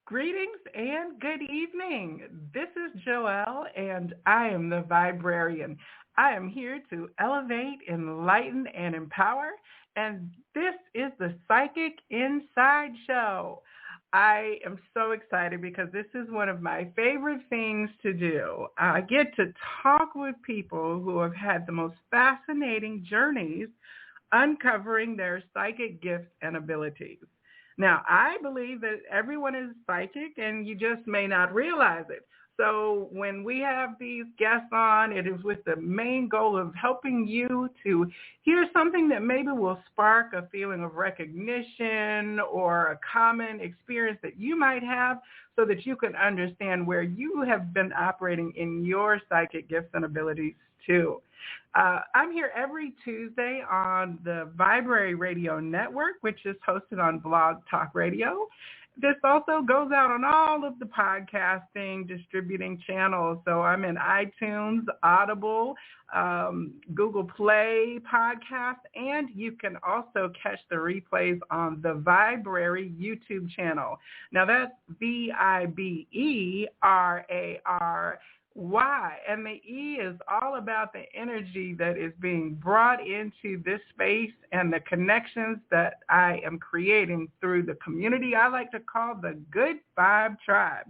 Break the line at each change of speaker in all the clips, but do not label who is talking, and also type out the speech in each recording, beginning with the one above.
Greetings and good evening. This is Joelle, and I am the Viberarian. I am here to elevate, enlighten, and empower, and this is the Psychic Inside Show. I am so excited because this is one of my favorite things to do. I get to talk with people who have had the most fascinating journeys uncovering their psychic gifts and abilities. Now, I believe that everyone is psychic and you just may not realize it. So when we have these guests on, it is with the main goal of helping you to hear something that maybe will spark a feeling of recognition or a common experience that you might have so that you can understand where you have been operating in your psychic gifts and abilities too. I'm here every Tuesday on the Viberarian Radio Network, which is hosted on Blog Talk Radio. This also goes out on all of the podcasting distributing channels. So I'm in iTunes, Audible, Google Play podcast, and you can also catch the replays on the Viberary YouTube channel. Now that's Viberary, and the E is all about the energy that is being brought into this space and the connections that I am creating through the community I like to call the Good Vibe Tribe.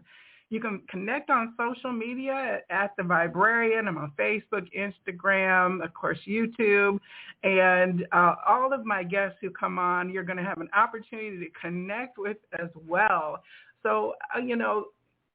You can connect on social media at the Viberarian. I'm on Facebook, Instagram, of course, YouTube. And all of my guests who come on, you're going to have an opportunity to connect with as well. So,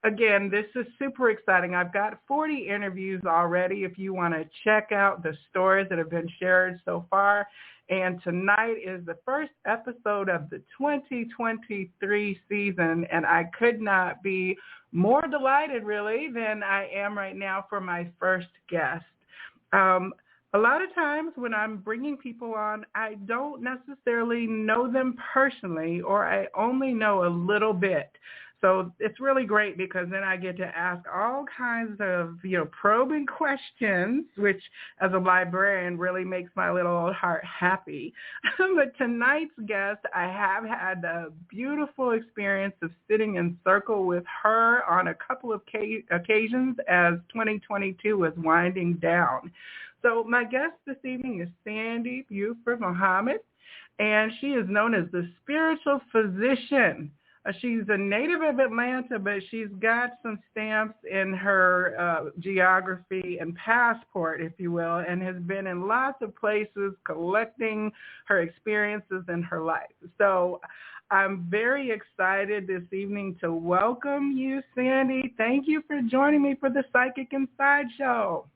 again, this is super exciting. I've got 40 interviews already if you want to check out the stories that have been shared so far. And tonight is the first episode of the 2023 season, and I could not be more delighted, really, than I am right now for my first guest. A lot of times when I'm bringing people on, I don't necessarily know them personally, or I only know a little bit. So it's really great because then I get to ask all kinds of, probing questions, which as a librarian really makes my little old heart happy. But tonight's guest, I have had the beautiful experience of sitting in circle with her on a couple of occasions as 2022 was winding down. So my guest this evening is Sandy Beauford Muhammad, and she is known as the spiritual physician. She's a native of Atlanta, but she's got some stamps in her geography and passport, if you will, and has been in lots of places collecting her experiences in her life. So I'm very excited this evening to welcome you, Sandy. Thank you for joining me for the Psychic Inside Show.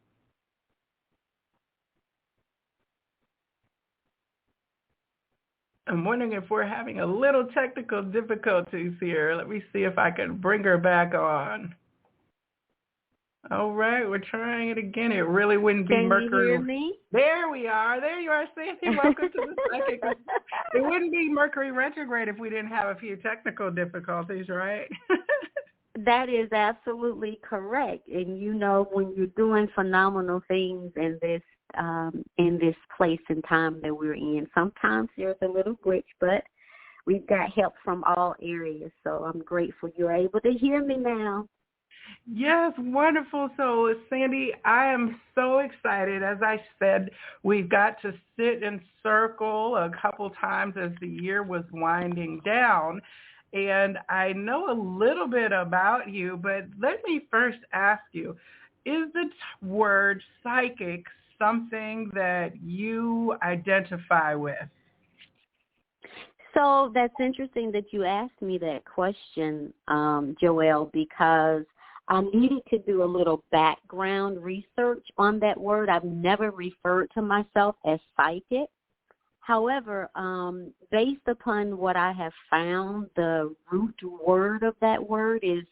I'm wondering if we're having a little technical difficulties here. Let me see if I can bring her back on. All right, we're trying it again. It really wouldn't be Mercury.
Can you hear me?
There we are. There you are, Sandy. Welcome to the Psychic. It wouldn't be Mercury retrograde if we didn't have a few technical difficulties, right?
That is absolutely correct. And when you're doing phenomenal things in this place and time that we're in, sometimes there's a little glitch, but we've got help from all areas. So I'm grateful you're able to hear me now.
Yes, wonderful. So, Sandy, I am so excited. As I said, we've got to sit in circle a couple times as the year was winding down. And I know a little bit about you, but let me first ask you, is the word psychic something that you identify with?
So that's interesting that you asked me that question, Joelle, because I needed to do a little background research on that word. I've never referred to myself as psychic. However, based upon what I have found, the root word of that word is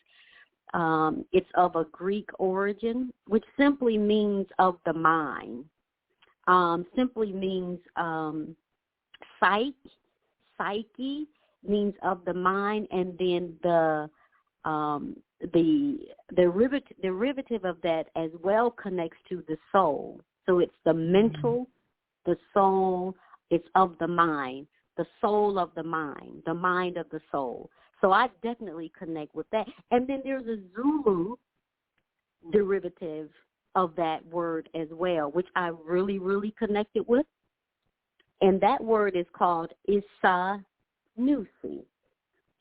it's of a Greek origin, which simply means of the mind. Simply means psyche means of the mind, and then the derivative of that as well connects to the soul. So it's the mental, the soul. It's of the mind, the soul of the mind of the soul. So I definitely connect with that. And then there's a Zulu derivative of that word as well, which I really, really connected with. And that word is called Isa Nusi.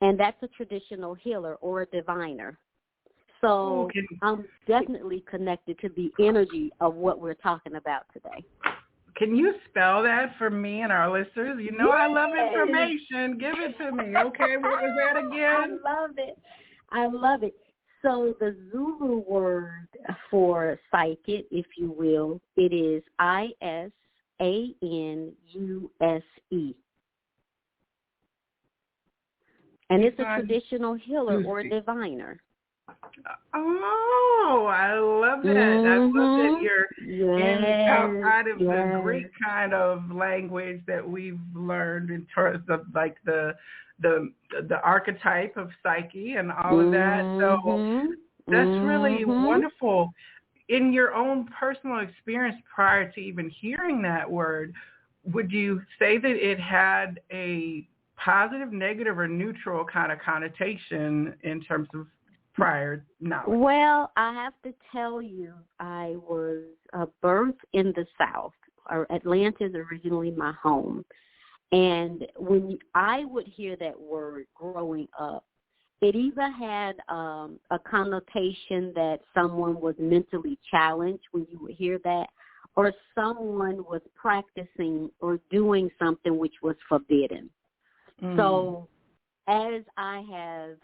And that's a traditional healer or a diviner. So I'm definitely connected to the energy of what we're talking about today.
Can you spell that for me and our listeners? You know, I love information. Give it to me. Okay, what was that again?
I love it. So the Zulu word for psychic, if you will, it is Isanuse. And it's a traditional healer or diviner.
Oh, I love that. I love that you're outside of the Greek kind of language that we've learned in terms of like the archetype of psyche and all of that. So that's really wonderful. In your own personal experience prior to even hearing that word, would you say that it had a positive, negative, or neutral kind of connotation in terms of prior knowledge?
Well, I have to tell you, I was birthed in the South. Atlanta is originally my home. And when I would hear that word growing up, it either had a connotation that someone was mentally challenged when you would hear that, or someone was practicing or doing something which was forbidden. So as I have,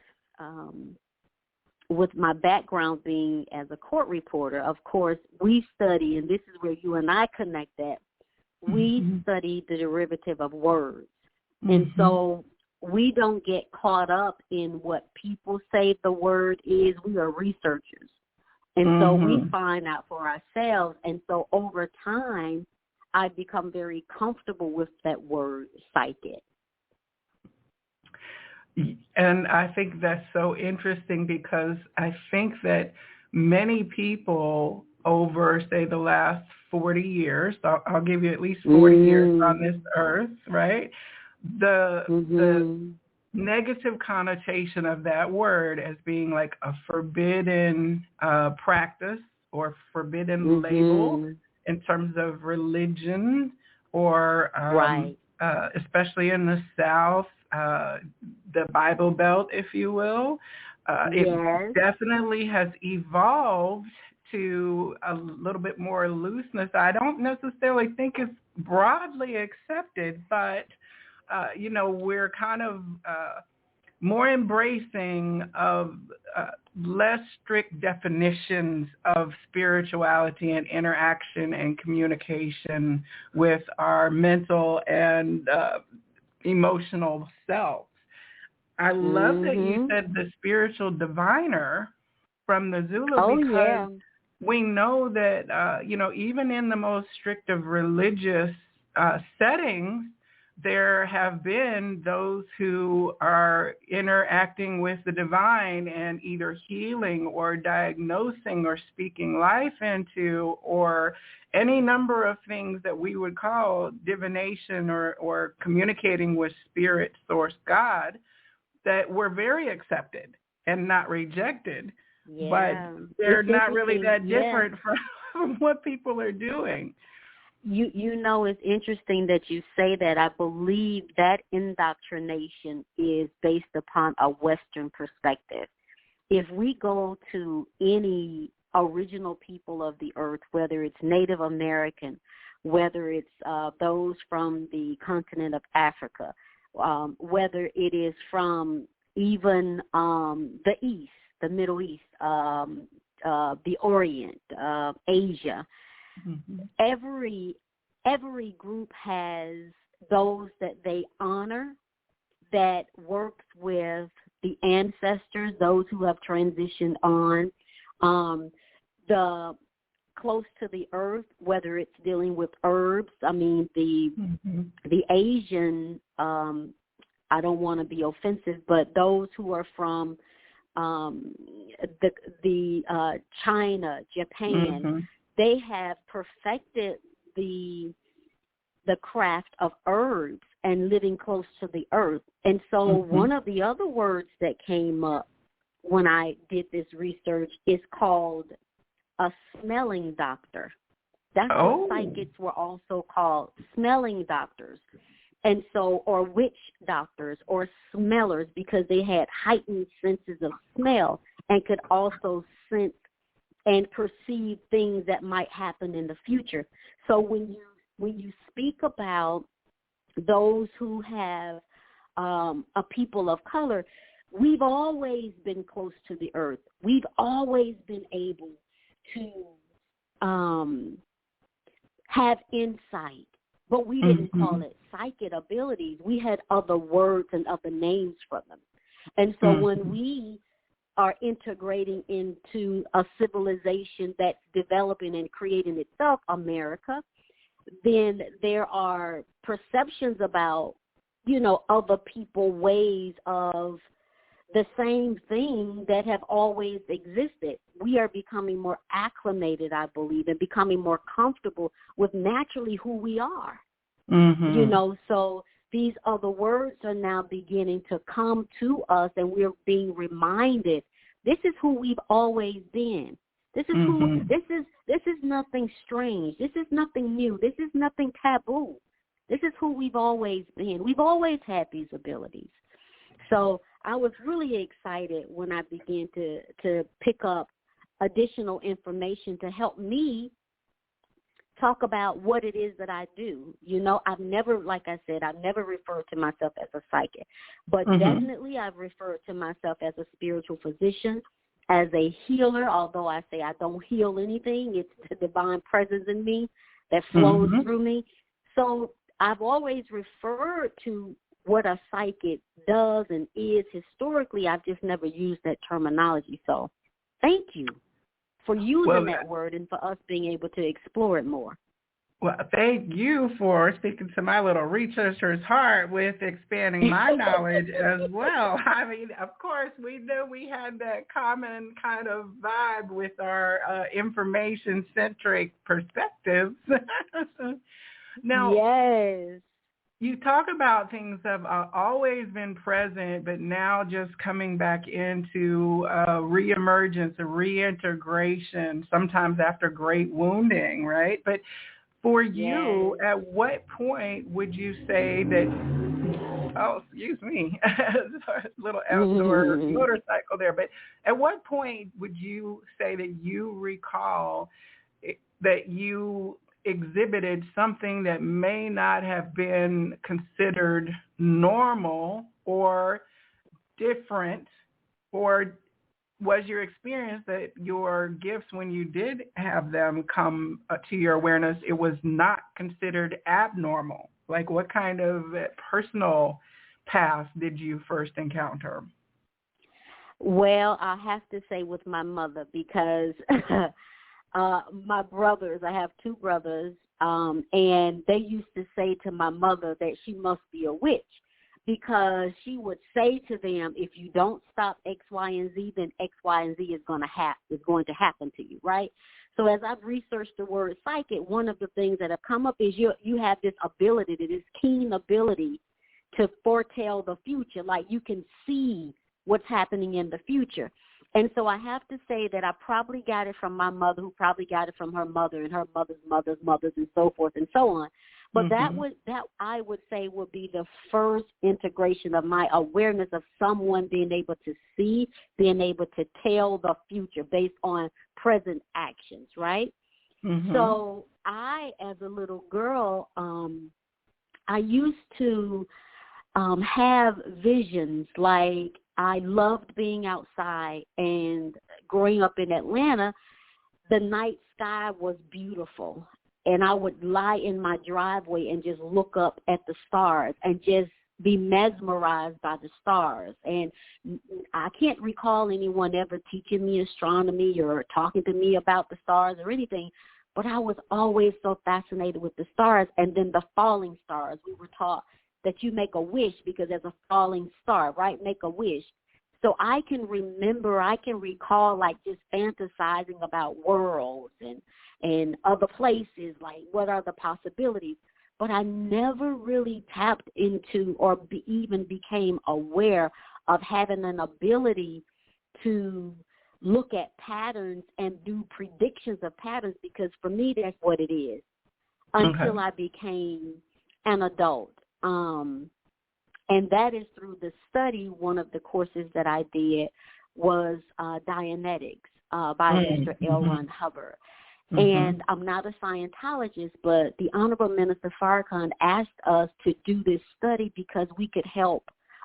with my background being as a court reporter, of course, we study, and this is where you and I connect that, we study the derivative of words. And so we don't get caught up in what people say the word is. We are researchers. And so we find out for ourselves. And so over time, I've become very comfortable with that word, psychic.
And I think that's so interesting because I think that many people over, say, the last 40 years, I'll give you at least 40 years on this earth, right? The negative connotation of that word as being like a forbidden practice or forbidden label in terms of religion or especially in the South, the Bible Belt, if you will. It definitely has evolved to a little bit more looseness. I don't necessarily think it's broadly accepted, but, you know, we're kind of more embracing of less strict definitions of spirituality and interaction and communication with our mental and emotional selves. I love that you said the spiritual diviner from the Zulu because we know that, you know, even in the most strict of religious settings, there have been those who are interacting with the divine and either healing or diagnosing or speaking life into or any number of things that we would call divination or communicating with spirit, source, God, that were very accepted and not rejected. But they're not really that different from what people are doing.
You know, it's interesting that you say that. I believe that indoctrination is based upon a Western perspective. If we go to any original people of the earth, whether it's Native American, whether it's those from the continent of Africa, whether it is from even the East, the Middle East, the Orient, Asia, every group has those that they honor that works with the ancestors, those who have transitioned on, the close to the earth, whether it's dealing with herbs. I mean, the Asian, I don't want to be offensive, but those who are from China, Japan, they have perfected the the craft of herbs and living close to the earth. And so one of the other words that came up when I did this research is called a smelling doctor. That's what psychics were also called, smelling doctors. And so, or witch doctors or smellers, because they had heightened senses of smell and could also sense and perceive things that might happen in the future. So when you speak about those who have a people of color, we've always been close to the earth. We've always been able to have insight, but we didn't call it psychic abilities. We had other words and other names for them. And so when we are integrating into a civilization that's developing and creating itself, America, then there are perceptions about, you know, other people, ways of the same thing that have always existed. We are becoming more acclimated, I believe, and becoming more comfortable with naturally who we are. You know, so these other words are now beginning to come to us, and we're being reminded this is who we've always been. This is who. This is nothing strange. This is nothing new. This is nothing taboo. This is who we've always been. We've always had these abilities. So I was really excited when I began to pick up additional information to help me talk about what it is that I do. You know, I've never, like I said, I've never referred to myself as a psychic, but definitely I've referred to myself as a spiritual physician, as a healer, although I say I don't heal anything. It's the divine presence in me that flows through me. So I've always referred to what a psychic does and is historically. I've just never used that terminology. So thank you for using that word and for us being able to explore it more.
Well, thank you for speaking to my little researcher's heart with expanding my knowledge as well. I mean, of course, we knew we had that common kind of vibe with our information-centric perspectives. Now, yes. You talk about things that have always been present, but now just coming back into reemergence, a reintegration, sometimes after great wounding, right? But for you, at what point would you say that, oh, excuse me, little outdoor motorcycle there, but at what point would you say that you recall that you exhibited something that may not have been considered normal or different, or was your experience that your gifts, when you did have them come to your awareness, it was not considered abnormal? Like, what kind of personal path did you first encounter?
Well, I have to say with my mother, because my brothers, I have two brothers, and they used to say to my mother that she must be a witch, because she would say to them, if you don't stop X, Y, and Z, then X, Y, and Z is going to happen to you, right? So as I've researched the word psychic, one of the things that have come up is you have this ability, this keen ability to foretell the future, like you can see what's happening in the future. And so I have to say that I probably got it from my mother, who probably got it from her mother and her mother's mother's mothers, and so forth and so on. But that I would say would be the first integration of my awareness of someone being able to see, being able to tell the future based on present actions, right? So I, as a little girl, I used to have visions. Like, I loved being outside, and growing up in Atlanta, the night sky was beautiful. And I would lie in my driveway and just look up at the stars and just be mesmerized by the stars. And I can't recall anyone ever teaching me astronomy or talking to me about the stars or anything, but I was always so fascinated with the stars. And then the falling stars, we were taught that you make a wish because there's a falling star, right? Make a wish. So I can recall like just fantasizing about worlds and other places, like what are the possibilities. but I never really tapped into or even became aware of having an ability to look at patterns and do predictions of patterns, because for me, that's what it is, until I became an adult. And that is through the study. One of the courses that I did was Dianetics by Mr. L. Ron Hubbard. And I'm not a Scientologist, but the Honorable Minister Farrakhan asked us to do this study because we could help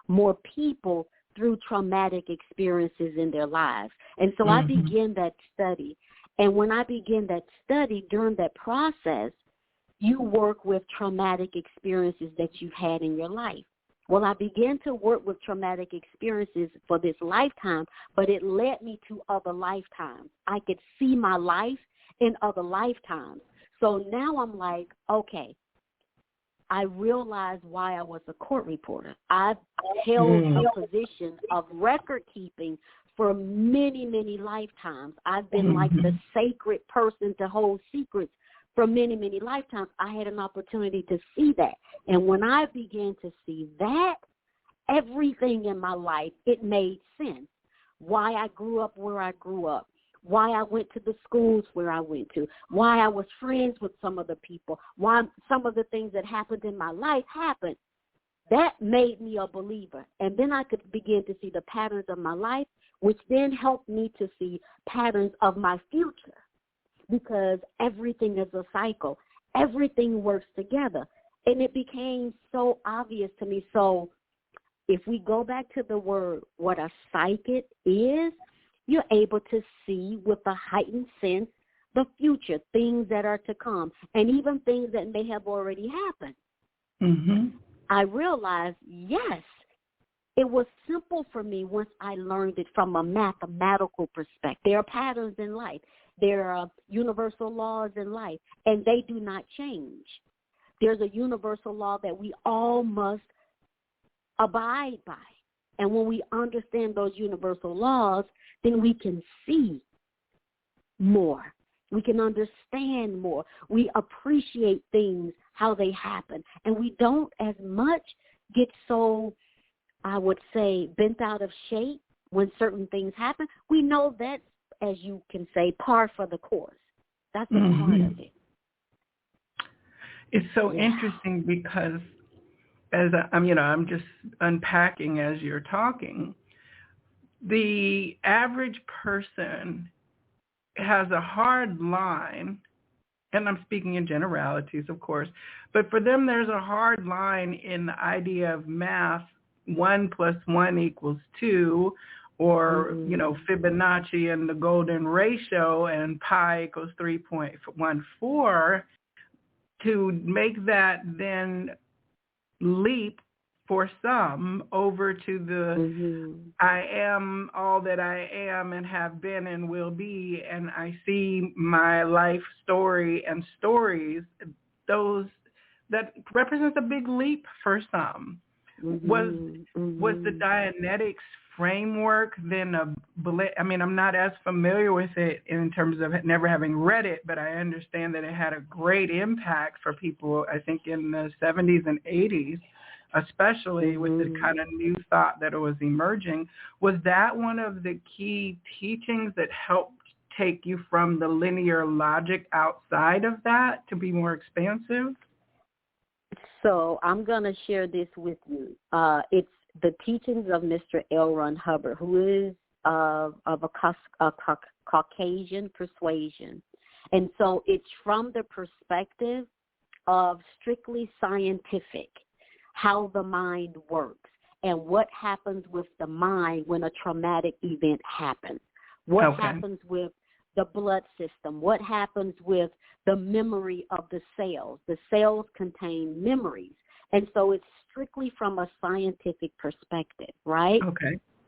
more people through traumatic experiences in their lives. And so I began that study. And when I began that study, during that process, you work with traumatic experiences that you've had in your life. Well, I began to work with traumatic experiences for this lifetime, but it led me to other lifetimes. I could see my life in other lifetimes. So now I'm like, okay, I realized why I was a court reporter. I've held a position of record keeping for many, many lifetimes. I've been like the sacred person to hold secrets for many, many lifetimes. I had an opportunity to see that. And when I began to see that, everything in my life, it made sense. Why I grew up where I grew up, why I went to the schools where I went to, why I was friends with some of the people, why some of the things that happened in my life happened. That made me a believer. And then I could begin to see the patterns of my life, which then helped me to see patterns of my future. Because everything is a cycle. Everything works together. And it became so obvious to me. So if we go back to the word, what a psychic is, you're able to see with a heightened sense the future, things that are to come, and even things that may have already happened. I realized, yes, it was simple for me once I learned it from a mathematical perspective. There are patterns in life. There are universal laws in life, and they do not change. There's a universal law that we all must abide by. And when we understand those universal laws, then we can see more. We can understand more. We appreciate things, how they happen. And we don't as much get so, I would say, bent out of shape when certain things happen. We know that's, as you can say, par for the course. That's a part of it.
It's so interesting because as I'm just unpacking as you're talking, the average person has a hard line, and I'm speaking in generalities, of course, but for them there's a hard line in the idea of math, 1 + 1 = 2, or, Fibonacci and the golden ratio, and pi = 3.14, to make that then leap for some over to the I am all that I am and have been and will be, and I see my life story and stories, those that represents a big leap for some. Was the Dianetics framework then I'm not as familiar with it in terms of never having read it, but I understand that it had a great impact for people, I think, in the 70s and 80s, especially with the kind of new thought that it was emerging. Was that one of the key teachings that helped take you from the linear logic outside of that to be more expansive?
So I'm going to share this with you. It's the teachings of Mr. L. Ron Hubbard, who is of a Caucasian persuasion. And so it's from the perspective of strictly scientific, how the mind works and what happens with the mind when a traumatic event happens. What happens with the blood system? What happens with the memory of the cells? The cells contain memories. And so it's strictly from a scientific perspective, right?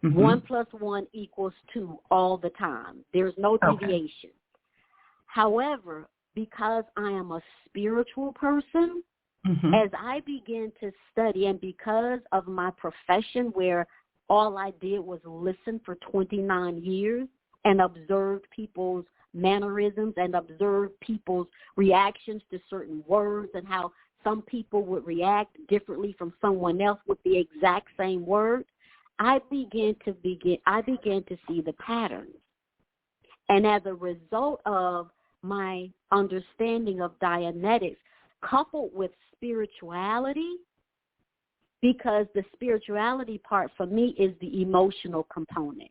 1 + 1 = 2 all the time. There's no deviation. However, because I am a spiritual person, as I began to study, and because of my profession where all I did was listen for 29 years and observed people's mannerisms and observed people's reactions to certain words and how some people would react differently from someone else with the exact same word, I began to see the patterns. And as a result of my understanding of Dianetics, coupled with spirituality, because the spirituality part for me is the emotional component.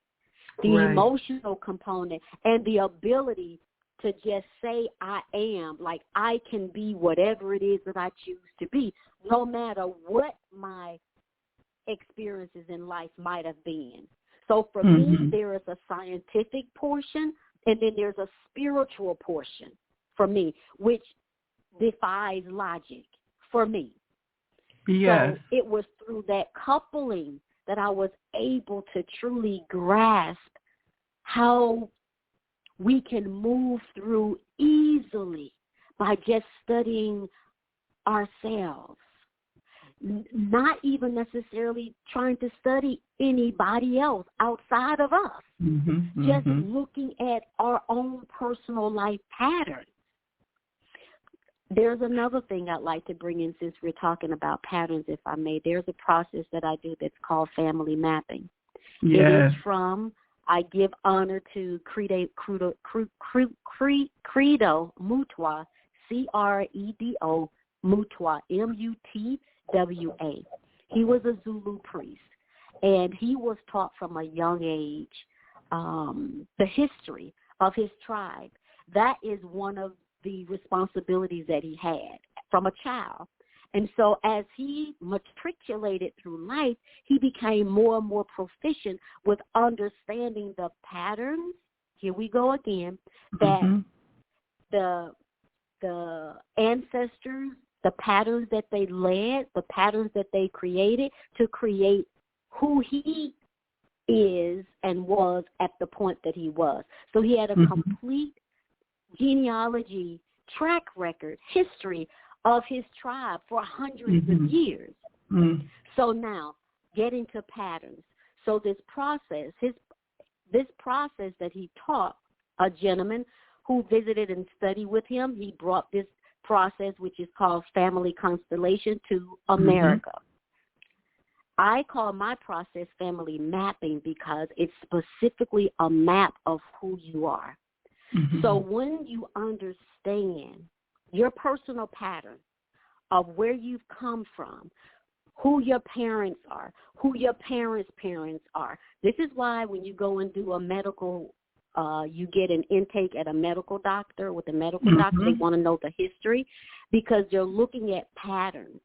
The emotional component and the ability to just say I am, like I can be whatever it is that I choose to be, no matter what my experiences in life might have been. So for me, there is a scientific portion, and then there's a spiritual portion for me, which defies logic for me.
Yes.
So it was through that coupling that I was able to truly grasp how we can move through easily by just studying ourselves, not even necessarily trying to study anybody else outside of us, just looking at our own personal life patterns. There's another thing I'd like to bring in since we're talking about patterns, if I may. There's a process that I do that's called family mapping. It is from, I give honor to Credo Mutwa, C-R-E-D-O, Mutwa, M-U-T-W-A. He was a Zulu priest, and he was taught from a young age the history of his tribe. That is one of the responsibilities that he had from a child. And so as he matriculated through life, he became more and more proficient with understanding the patterns, here we go again, that the ancestors, the patterns that they led, the patterns that they created to create who he is and was at the point that he was. So he had a complete genealogy, track record, history of his tribe for hundreds of years. So now, getting to patterns. So this process, this process that he taught a gentleman who visited and studied with him, he brought this process, which is called family constellation, to America. I call my process family mapping because it's specifically a map of who you are. So when you understand your personal pattern of where you've come from, who your parents are, who your parents' parents are. This is why when you go and do a medical, you get an intake at a medical doctor with a medical doctor. They want to know the history because they're looking at patterns.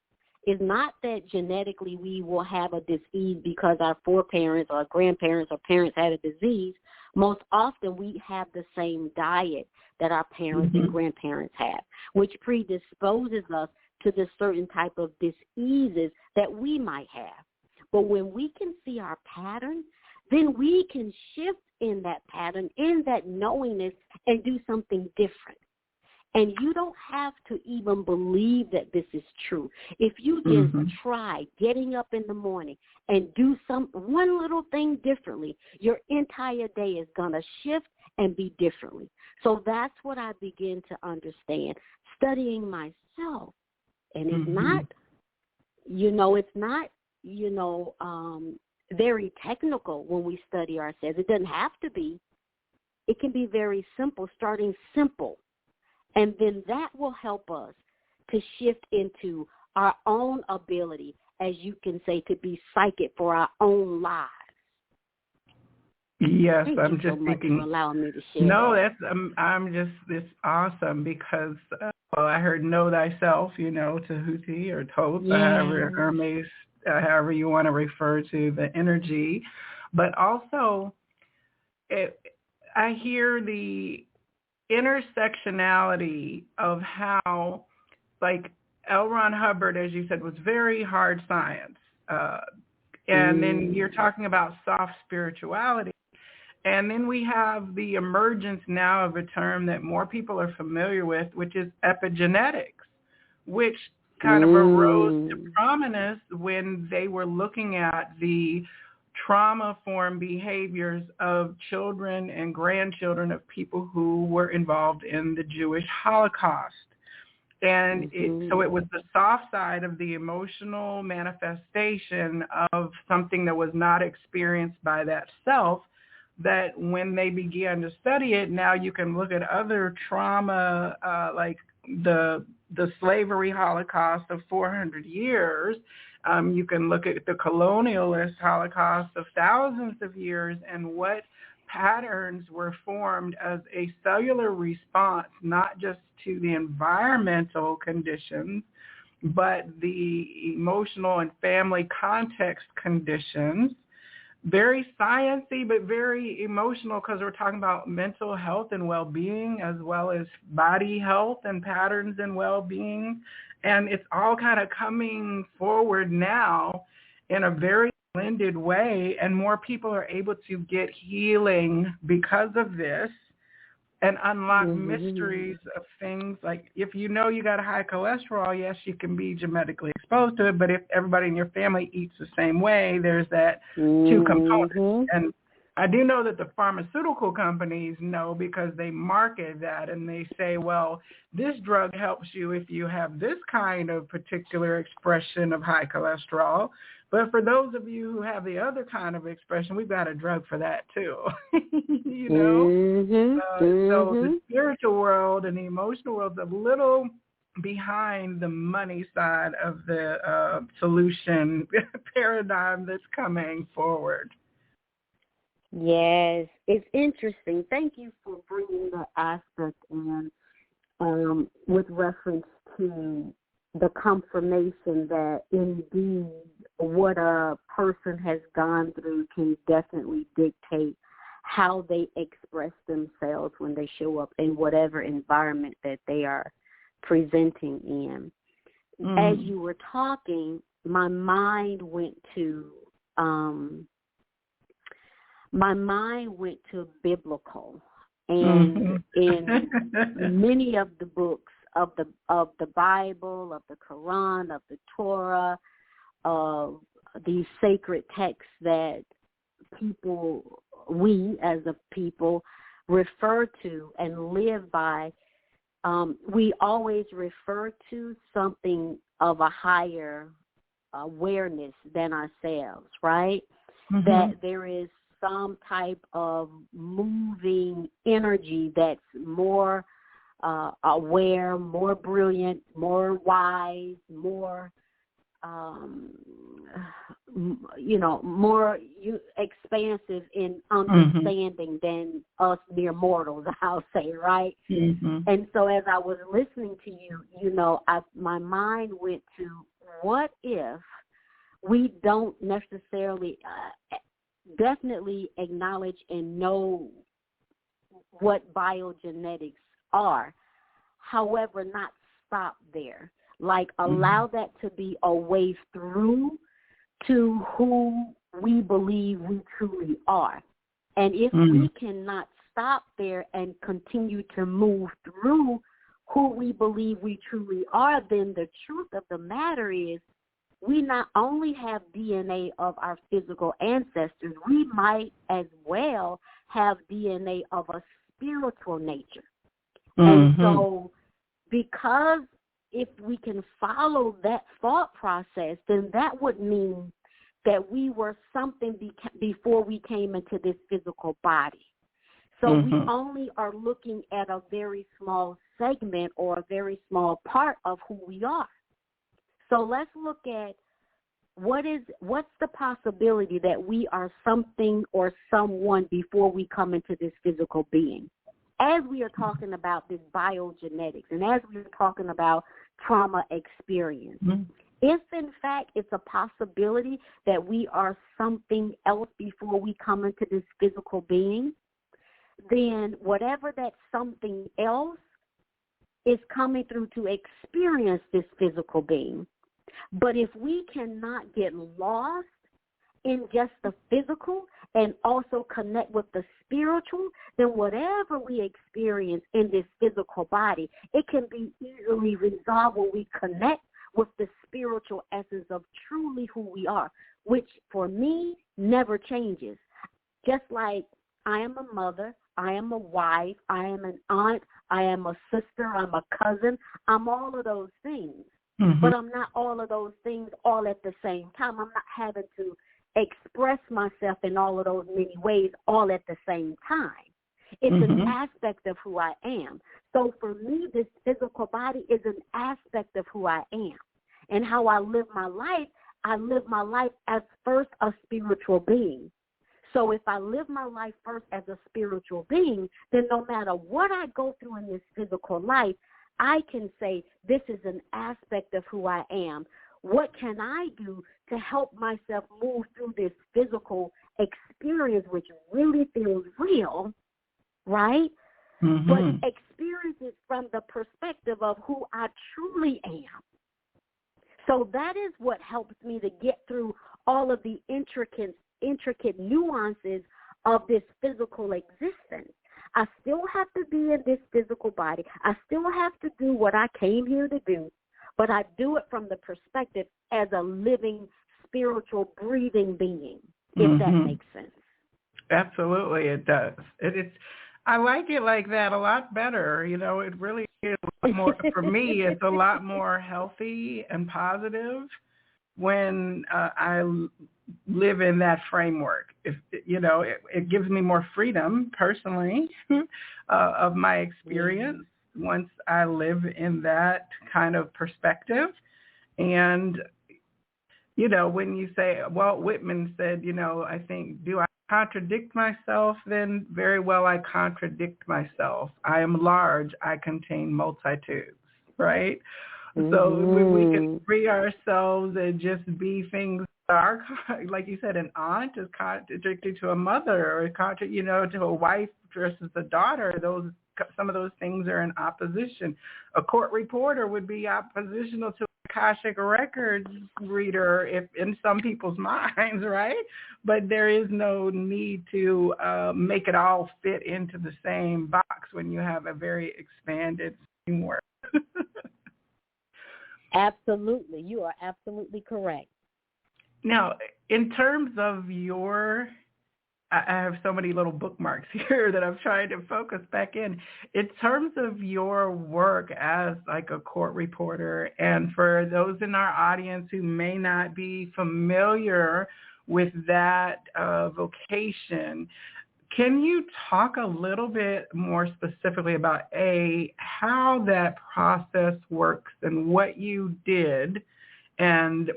It's not that genetically we will have a disease because our foreparents or grandparents or parents had a disease. Most often we have the same diet that our parents and grandparents have, which predisposes us to the certain type of diseases that we might have. But when we can see our pattern, then we can shift in that pattern, in that knowingness, and do something different. And you don't have to even believe that this is true. If you just try getting up in the morning and do one little thing differently, your entire day is going to shift and be differently. So that's what I begin to understand, studying myself. And it's not, very technical when we study ourselves. It doesn't have to be. It can be very simple, starting simple. And then that will help us to shift into our own ability, as you can say, to be psychic for our own lives.
Yes,
Thank
I'm
you
just
so much
thinking.
for allowing me to share.
No,
that.
I'm just this awesome because I heard know thyself, Tahuti or Thoth, however you want to refer to the energy, but also I hear the intersectionality of how, like L. Ron Hubbard, as you said, was very hard science. And then you're talking about soft spirituality. And then we have the emergence now of a term that more people are familiar with, which is epigenetics, which kind of arose to prominence when they were looking at the trauma-formed behaviors of children and grandchildren of people who were involved in the Jewish Holocaust. And so it was the soft side of the emotional manifestation of something that was not experienced by that self, that when they began to study it, now you can look at other trauma, like the slavery Holocaust of 400 years. You can look at the colonialist Holocaust of thousands of years, and what patterns were formed as a cellular response, not just to the environmental conditions, but the emotional and family context conditions. Very sciencey, but very emotional, because we're talking about mental health and well-being, as well as body health and patterns and well-being. And it's all kind of coming forward now in a very blended way, and more people are able to get healing because of this and unlock mysteries of things. Like, if you know you got high cholesterol, yes, you can be genetically exposed to it, but if everybody in your family eats the same way, there's that two components. And I do know that the pharmaceutical companies know, because they market that and they say, well, this drug helps you if you have this kind of particular expression of high cholesterol. But for those of you who have the other kind of expression, we've got a drug for that too. You know? So the spiritual world and the emotional world is a little behind the money side of the solution paradigm that's coming forward.
Yes, it's interesting. Thank you for bringing that aspect in, with reference to the confirmation that indeed what a person has gone through can definitely dictate how they express themselves when they show up in whatever environment that they are presenting in. As you were talking, my mind went to biblical, and in many of the books of the Bible, of the Quran, of the Torah, of these sacred texts that we as a people refer to and live by, we always refer to something of a higher awareness than ourselves, right? That there is some type of moving energy that's more aware, more brilliant, more wise, more, more expansive in understanding than us mere mortals, I'll say, right? And so as I was listening to you, my mind went to, what if we don't necessarily definitely acknowledge and know what biogenetics are, however, not stop there. Like, allow that to be a way through to who we believe we truly are. And if we cannot stop there and continue to move through who we believe we truly are, then the truth of the matter is, we not only have DNA of our physical ancestors, we might as well have DNA of a spiritual nature. And so, because if we can follow that thought process, then that would mean that we were something before we came into this physical body. So we only are looking at a very small segment or a very small part of who we are. So let's look at what's the possibility that we are something or someone before we come into this physical being. As we are talking about this biogenetics and as we are talking about trauma experience, if in fact it's a possibility that we are something else before we come into this physical being, then whatever that something else is coming through to experience this physical being. But if we cannot get lost in just the physical and also connect with the spiritual, then whatever we experience in this physical body, it can be easily resolved when we connect with the spiritual essence of truly who we are, which for me never changes. Just like I am a mother, I am a wife, I am an aunt, I am a sister, I'm a cousin, I'm all of those things.
Mm-hmm.
But I'm not all of those things all at the same time. I'm not having to express myself in all of those many ways all at the same time. It's
Mm-hmm.
an aspect of who I am. So for me, this physical body is an aspect of who I am. And how I live my life as first a spiritual being. So if I live my life first as a spiritual being, then no matter what I go through in this physical life, I can say this is an aspect of who I am. What can I do to help myself move through this physical experience, which really feels real, right?
Mm-hmm.
But experience it from the perspective of who I truly am. So that is what helps me to get through all of the intricate nuances of this physical existence. I still have to be in this physical body. I still have to do what I came here to do, but I do it from the perspective as a living, spiritual, breathing being, if that makes sense.
Absolutely, it does. I like it like that a lot better. You know, it really is a lot more, for me, it's a lot more healthy and positive when I live in that framework. It gives me more freedom personally of my experience once I live in that kind of perspective. And, when you say, Walt Whitman said, I think, do I contradict myself? Then very well, I contradict myself. I am large. I contain multitudes, right? So we can free ourselves and just be things that are, like you said, an aunt is contradicted to a mother, or to a wife versus a daughter. Some of those things are in opposition. A court reporter would be oppositional to Akashic Records reader if in some people's minds, right? But there is no need to make it all fit into the same box when you have a very expanded framework.
Absolutely. You are absolutely correct.
Now, in terms of I have so many little bookmarks here that I'm trying to focus back in. In terms of your work as like a court reporter, and for those in our audience who may not be familiar with that vocation, can you talk a little bit more specifically about how that process works and what you did and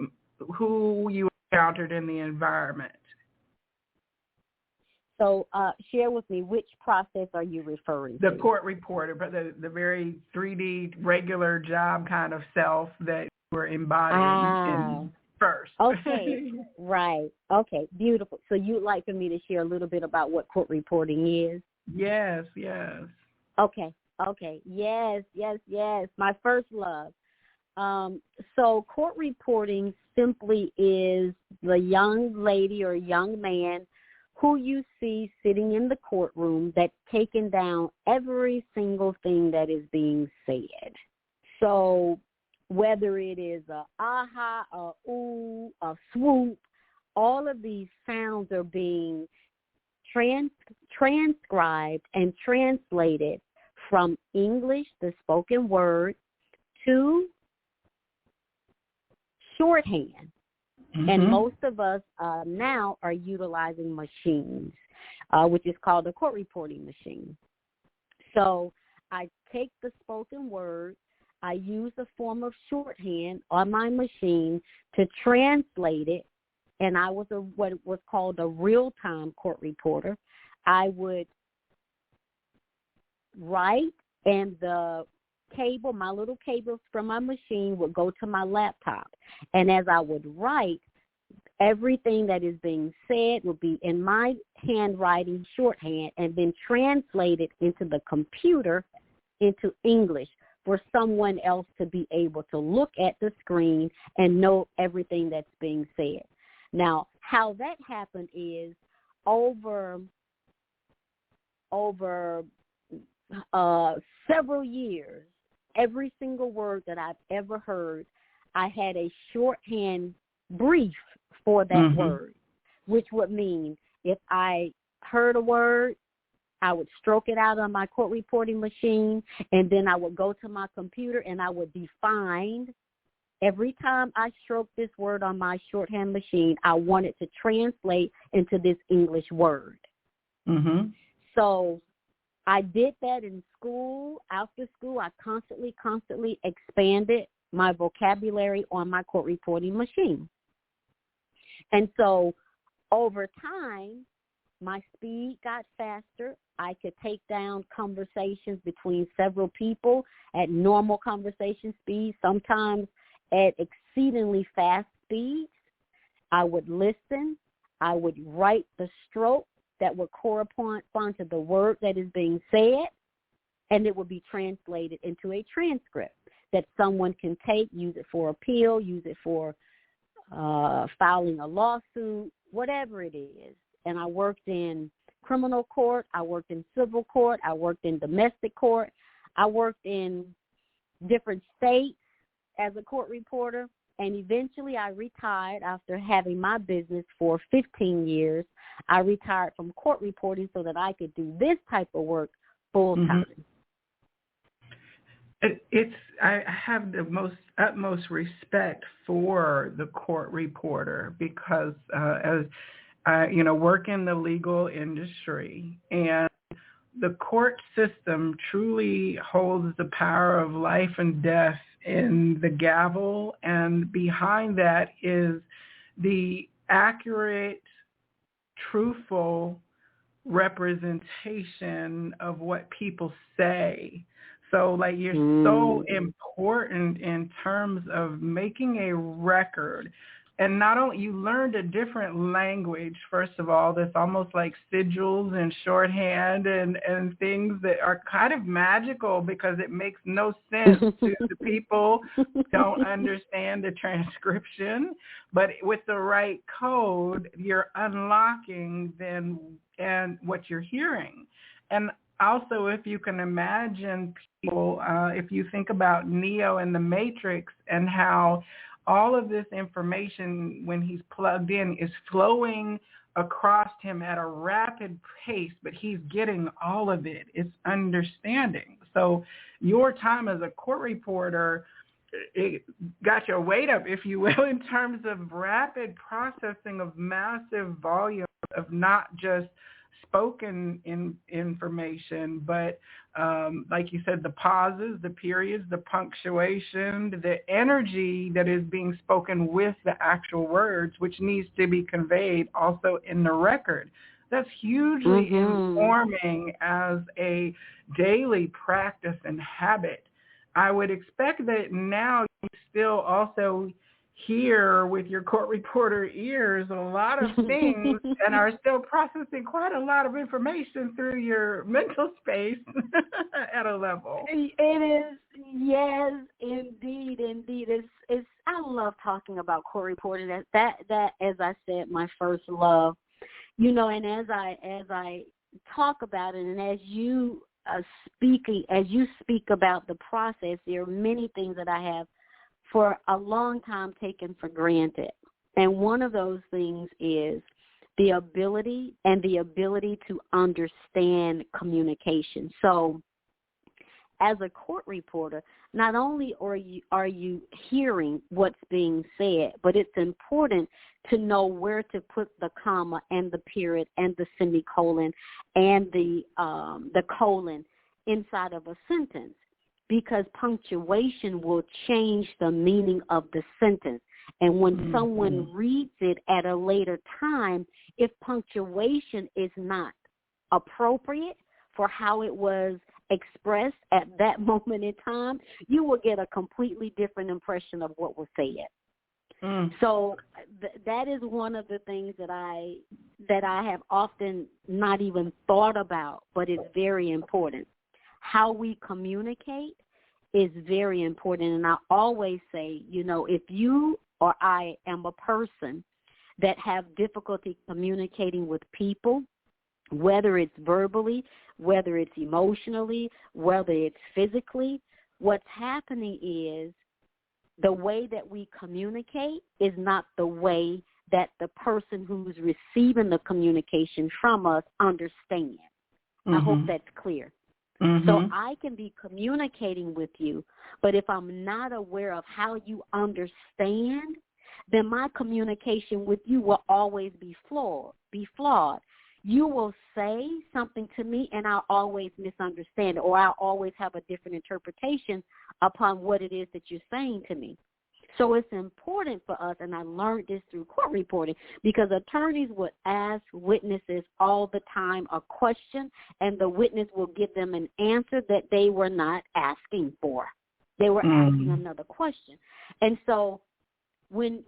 who you encountered in the environment?
So share with me, which process are you referring to?
The court reporter, but the very 3D regular job kind of self that you were embodying in first.
Okay, right. Okay, beautiful. So you'd like for me to share a little bit about what court reporting is?
Yes.
Okay. Yes. My first love. So court reporting simply is the young lady or young man who you see sitting in the courtroom that's taking down every single thing that is being said. So whether it is a aha, a ooh, a swoop, all of these sounds are being transcribed and translated from English, the spoken word, to shorthand. Mm-hmm. And most of us now are utilizing machines, which is called a court reporting machine. So I take the spoken word, I use a form of shorthand on my machine to translate it, and I was what was called a real-time court reporter. I would write, and the cable, my little cables from my machine would go to my laptop. And as I would write, everything that is being said would be in my handwriting shorthand and then translated into the computer into English for someone else to be able to look at the screen and know everything that's being said. Now, how that happened is over several years, every single word that I've ever heard, I had a shorthand brief for that word, which would mean if I heard a word, I would stroke it out on my court reporting machine, and then I would go to my computer and I would define every time I stroked this word on my shorthand machine, I wanted to translate into this English word.
Mm-hmm.
So I did that in school. After school, I constantly expanded my vocabulary on my court reporting machine. And so over time, my speed got faster. I could take down conversations between several people at normal conversation speed, sometimes at exceedingly fast speeds. I would listen. I would write the stroke that would correspond to the word that is being said, and it would be translated into a transcript that someone can take, use it for appeal, use it for filing a lawsuit, whatever it is. And I worked in criminal court, I worked in civil court, I worked in domestic court, I worked in different states as a court reporter, and eventually I retired after having my business for 15 years. I retired from court reporting so that I could do this type of work full time.
I have the utmost respect for the court reporter because as I, work in the legal industry, and the court system truly holds the power of life and death in the gavel, and behind that is the accurate, truthful representation of what people say. So, like, you're so important in terms of making a record. And not only, you learned a different language, first of all, that's almost like sigils and shorthand and things that are kind of magical because it makes no sense to the people who don't understand the transcription. But with the right code, you're unlocking then and what you're hearing. And also, if you can imagine people, if you think about Neo in the Matrix and how all of this information, when he's plugged in, is flowing across him at a rapid pace, but he's getting all of it. It's understanding. So your time as a court reporter, it got your weight up, if you will, in terms of rapid processing of massive volumes of not just spoken information, but like you said, the pauses, the periods, the punctuation, the energy that is being spoken with the actual words, which needs to be conveyed also in the record. That's hugely informing as a daily practice and habit. I would expect that now you still also hear with your court reporter ears a lot of things and are still processing quite a lot of information through your mental space at a level.
It is, yes, indeed. It's I love talking about court reporting. That as I said, my first love. And as I talk about it, and as you speak about the process, there are many things that I have for a long time taken for granted. And one of those things is the ability to understand communication. So as a court reporter, not only are you hearing what's being said, but it's important to know where to put the comma and the period and the semicolon and the colon inside of a sentence, because punctuation will change the meaning of the sentence. And when someone reads it at a later time, if punctuation is not appropriate for how it was expressed at that moment in time, you will get a completely different impression of what was said. So that is one of the things that I have often not even thought about, but it's very important. How we communicate is very important. And I always say, if you or I am a person that have difficulty communicating with people, whether it's verbally, whether it's emotionally, whether it's physically, what's happening is the way that we communicate is not the way that the person who's receiving the communication from us understands. I hope that's clear.
Mm-hmm.
So I can be communicating with you, but if I'm not aware of how you understand, then my communication with you will always be flawed. You will say something to me, and I'll always misunderstand it, or I'll always have a different interpretation upon what it is that you're saying to me. So it's important for us, and I learned this through court reporting, because attorneys would ask witnesses all the time a question, and the witness will give them an answer that they were not asking for. They were asking another question. And so when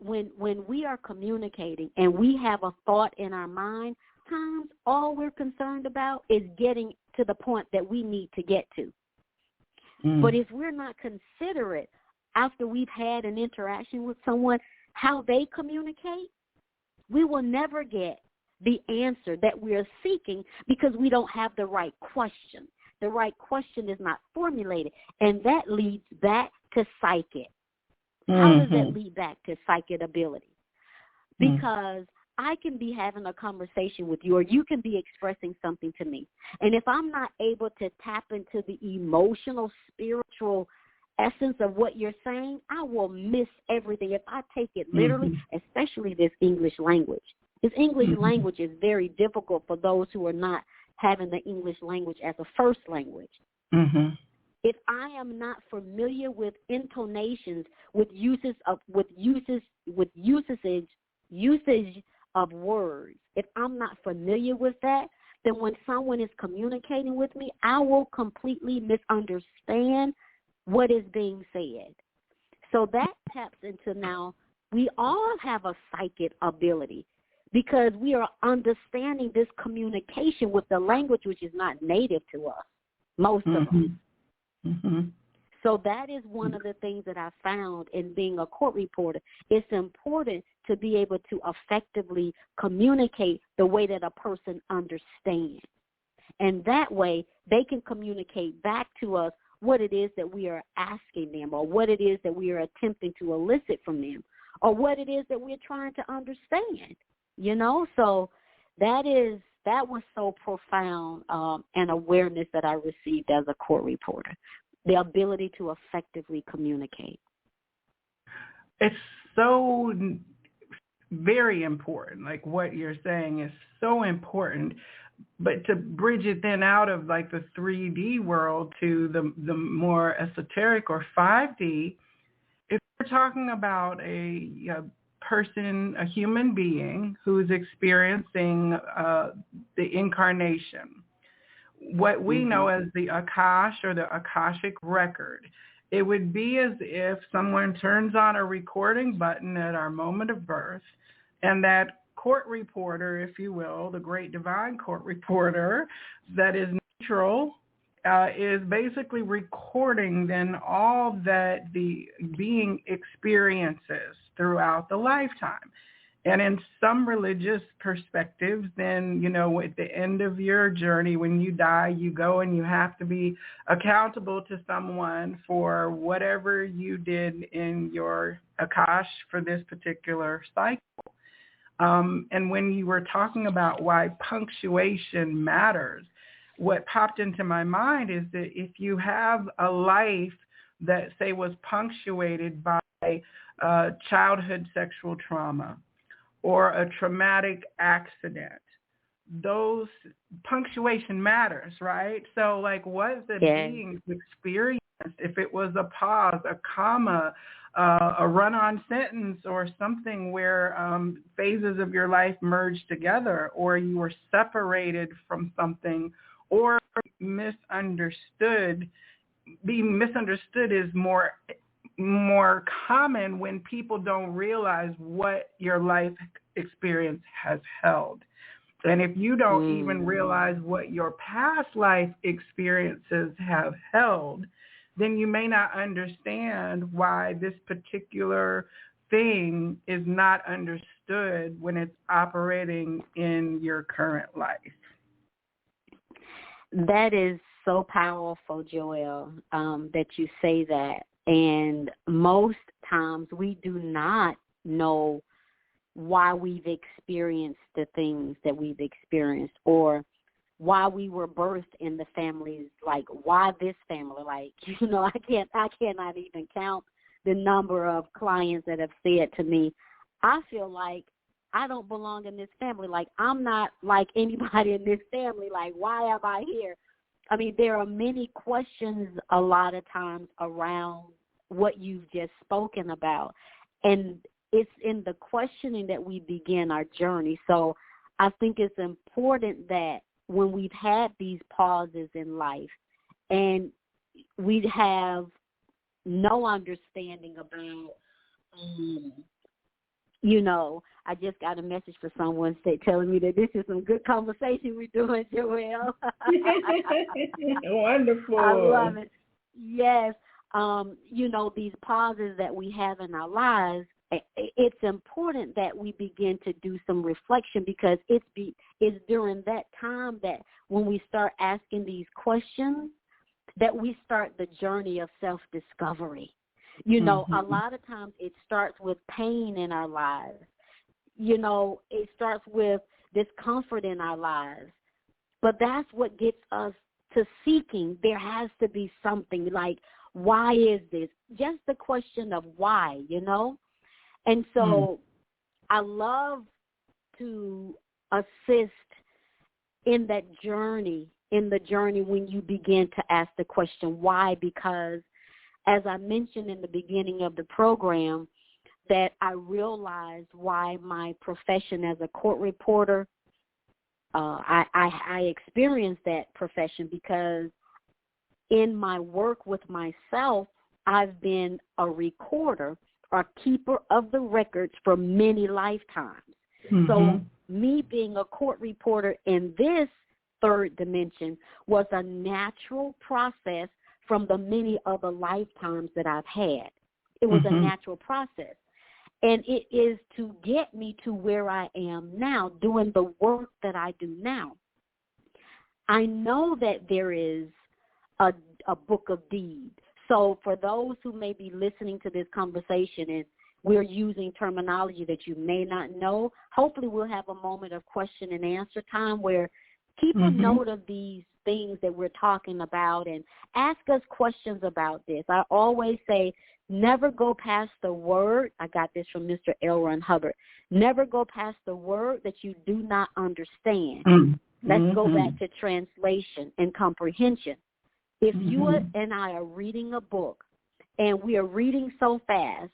we are communicating and we have a thought in our mind, sometimes all we're concerned about is getting to the point that we need to get to. But if we're not considerate after we've had an interaction with someone, how they communicate, we will never get the answer that we're seeking because we don't have the right question. The right question is not formulated, and that leads back to psychic. How does that lead back to psychic ability? Because I can be having a conversation with you, or you can be expressing something to me, and if I'm not able to tap into the emotional, spiritual essence of what you're saying, I will miss everything. If I take it literally, especially this English language. This English language is very difficult for those who are not having the English language as a first language. If I am not familiar with intonations, with usage of words, if I'm not familiar with that, then when someone is communicating with me, I will completely misunderstand what is being said. So that taps into, now we all have a psychic ability because we are understanding this communication with the language which is not native to us, most of us. So that is one of the things that I found in being a court reporter. It's important to be able to effectively communicate the way that a person understands. And that way they can communicate back to us what it is that we are asking them, or what it is that we are attempting to elicit from them, or what it is that we're trying to understand, So that was so profound, an awareness that I received as a court reporter, the ability to effectively communicate.
It's so very important. Like what you're saying is so important. But to bridge it then out of like the 3D world to the more esoteric or 5D, if we're talking about a person, a human being who's experiencing the incarnation, what we know as the Akash or the Akashic record, it would be as if someone turns on a recording button at our moment of birth, and that court reporter, if you will, the great divine court reporter that is neutral, is basically recording then all that the being experiences throughout the lifetime. And in some religious perspectives, then, at the end of your journey, when you die, you go and you have to be accountable to someone for whatever you did in your Akash for this particular cycle. And when you were talking about why punctuation matters, what popped into my mind is that if you have a life that, say, was punctuated by childhood sexual trauma or a traumatic accident, those punctuation matters, right? So like what the beings experienced, if it was a pause, a comma, a run-on sentence, or something where phases of your life merged together, or you were separated from something, or misunderstood. Being misunderstood is more common when people don't realize what your life experience has held. And if you don't even realize what your past life experiences have held, then you may not understand why this particular thing is not understood when it's operating in your current life.
That is so powerful, Joelle, that you say that. And most times we do not know why we've experienced the things that we've experienced, or why we were birthed in the families, like why this family, like, you know, I cannot even count the number of clients that have said to me, I feel like I don't belong in this family. Like, I'm not like anybody in this family. Like, why am I here? I mean, there are many questions a lot of times around what you've just spoken about. And it's in the questioning that we begin our journey. So I think it's important that when we've had these pauses in life and we have no understanding about, you know, I just got a message for someone telling me that this is some good conversation we're doing, Joelle.
Wonderful.
I love it. Yes. You know, these pauses that we have in our lives, it's important that we begin to do some reflection, because it's during that time that when we start asking these questions that we start the journey of self-discovery. You know, a lot of times it starts with pain in our lives. You know, it starts with discomfort in our lives. But that's what gets us to seeking. There has to be something like, why is this? Just the question of why, you know? And so I love to assist in that journey, in the journey when you begin to ask the question why, because as I mentioned in the beginning of the program, that I realized why my profession as a court reporter, I experienced that profession because in my work with myself, I've been a recorder or keeper of the records for many lifetimes. So me being a court reporter in this third dimension was a natural process from the many other lifetimes that I've had. It was a natural process. And it is to get me to where I am now, doing the work that I do now. I know that there is a book of deeds. So for those who may be listening to this conversation and we're using terminology that you may not know, hopefully we'll have a moment of question and answer time where keep a note of these things that we're talking about and ask us questions about this. I always say, never go past the word. I got this from Mr. L. Ron Hubbard. Never go past the word that you do not understand. Let's go back to translation and comprehension. If you and I are reading a book and we are reading so fast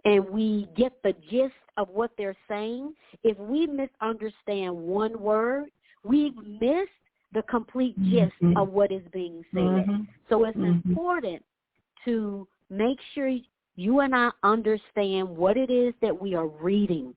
and we get the gist of what they're saying, if we misunderstand one word, we've missed the complete gist of what is being said. So it's important to make sure you and I understand what it is that we are reading.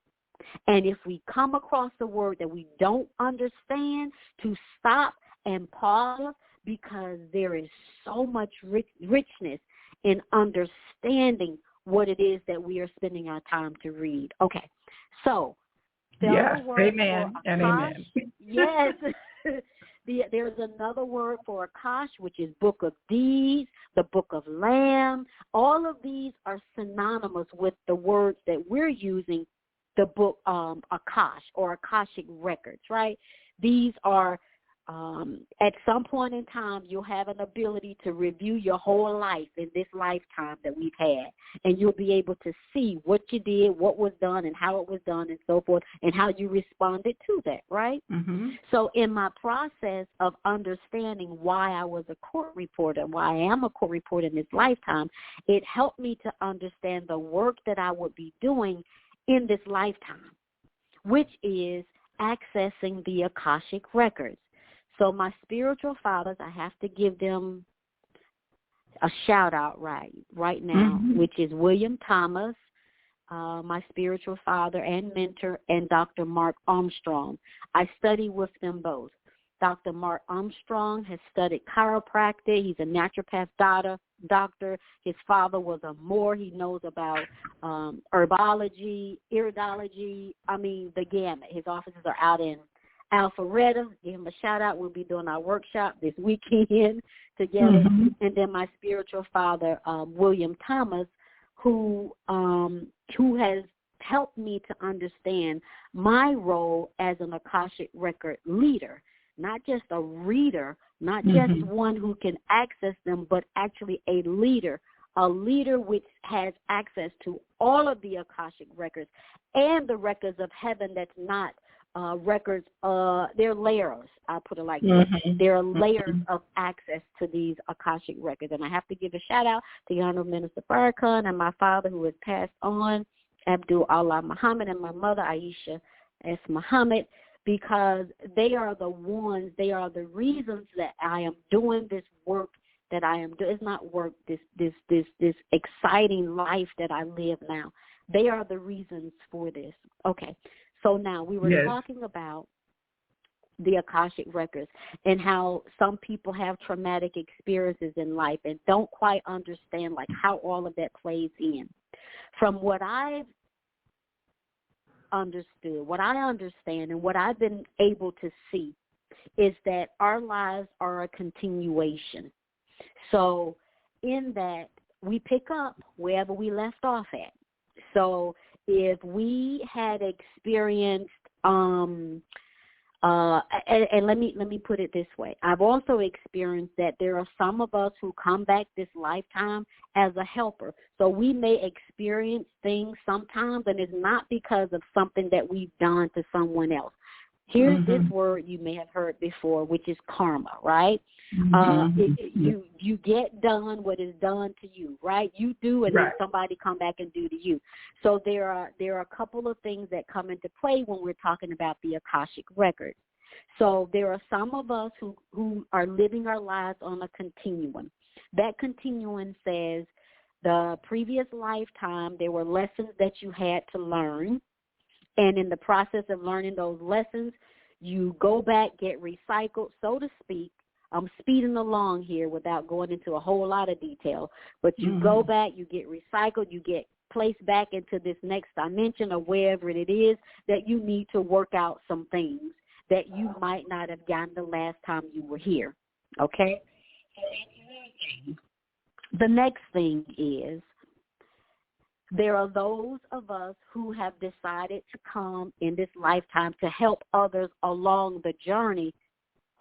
And if we come across a word that we don't understand, to stop and pause, because there is so much richness in understanding what it is that we are spending our time to read. Okay, so
yes, amen and amen.
Yes. There's another word for Akash, which is Book of Deeds, the Book of Lamb. All of these are synonymous with the words that we're using, the book Akash or Akashic records, right? These are, at some point in time, you'll have an ability to review your whole life in this lifetime that we've had, and you'll be able to see what you did, what was done, and how it was done, and so forth, and how you responded to that, right? So in my process of understanding why I was a court reporter, why I am a court reporter in this lifetime, it helped me to understand the work that I would be doing in this lifetime, which is accessing the Akashic records. So my spiritual fathers, I have to give them a shout out right now, which is William Thomas, my spiritual father and mentor, and Dr. Mark Armstrong. I study with them both. Dr. Mark Armstrong has studied chiropractic. He's a naturopath doctor. His father was a Moor. He knows about herbology, iridology, the gamut. His offices are out in Alpharetta. Give him a shout out. We'll be doing our workshop this weekend together. And then my spiritual father, William Thomas, who has helped me to understand my role as an Akashic record leader. not just a reader, not just one who can access them, but actually a leader which has access to all of the Akashic records and the records of heaven that's not records. They're layers, I'll put it like this. There are layers of access to these Akashic records. And I have to give a shout out to the Honorable Minister Farrakhan and my father who has passed on, Abdul Allah Muhammad, and my mother Aisha S. Muhammad, because they are the ones, they are the reasons that I am doing this work that I am doing. It's not work, this exciting life that I live now. They are the reasons for this. Okay, so now we were talking about the Akashic records and how some people have traumatic experiences in life and don't quite understand like how all of that plays in. From what I've understood, what I understand, and what I've been able to see is that our lives are a continuation. So in that, we pick up wherever we left off at. So if we had experienced, and let me put it this way. I've also experienced that there are some of us who come back this lifetime as a helper. So we may experience things sometimes, and it's not because of something that we've done to someone else. Here's this word you may have heard before, which is karma, right? You get done what is done to you, right? You do, and then somebody come back and do to you. So there are a couple of things that come into play when we're talking about the Akashic records. So there are some of us who are living our lives on a continuum. That continuum says the previous lifetime there were lessons that you had to learn. And in the process of learning those lessons, you go back, get recycled, so to speak. I'm speeding along here without going into a whole lot of detail. But you go back, you get recycled, you get placed back into this next dimension or wherever it is that you need to work out some things that you might not have gotten the last time you were here. Okay? The next thing is, there are those of us who have decided to come in this lifetime to help others along the journey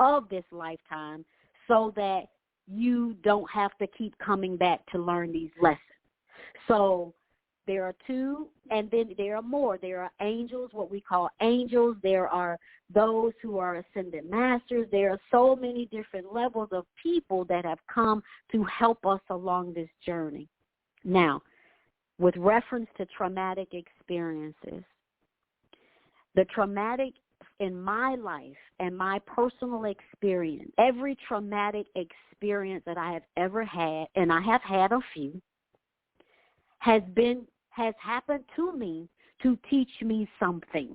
of this lifetime so that you don't have to keep coming back to learn these lessons. So there are two, and then there are more. There are angels, what we call angels. There are those who are ascended masters. There are so many different levels of people that have come to help us along this journey. Now, with reference to traumatic experiences, the traumatic in my life and my personal experience, every traumatic experience that I have ever had, and I have had a few, has happened to me to teach me something,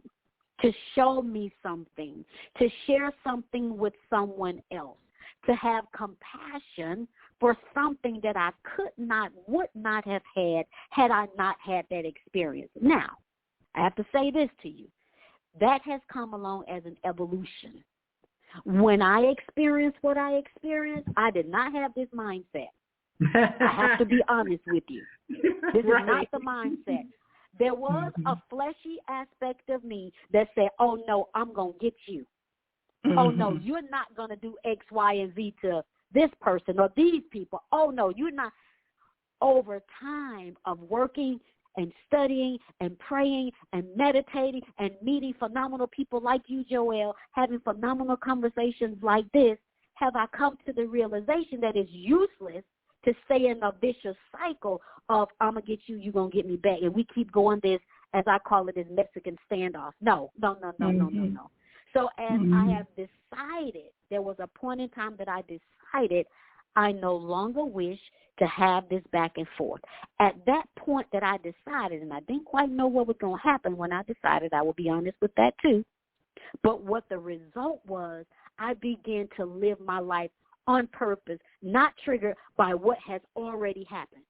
to show me something, to share something with someone else, to have compassion for something that I would not have had I not had that experience. Now, I have to say this to you. That has come along as an evolution. When I experienced what I experienced, I did not have this mindset. I have to be honest with you. This is not the mindset. There was a fleshy aspect of me that said, oh, no, I'm going to get you. Oh, no, you're not going to do X, Y, and Z to this person or these people. Oh, no, you're not. Over time of working and studying and praying and meditating and meeting phenomenal people like you, Joelle, having phenomenal conversations like this, have I come to the realization that it's useless to stay in a vicious cycle of I'm going to get you, you're going to get me back. And we keep going this, as I call it, this Mexican standoff. No. So as I have decided, there was a point in time that I decided I no longer wish to have this back and forth. At that point that I decided, and I didn't quite know what was going to happen when I decided, I will be honest with that too, but what the result was, I began to live my life on purpose, not triggered by what has already happened.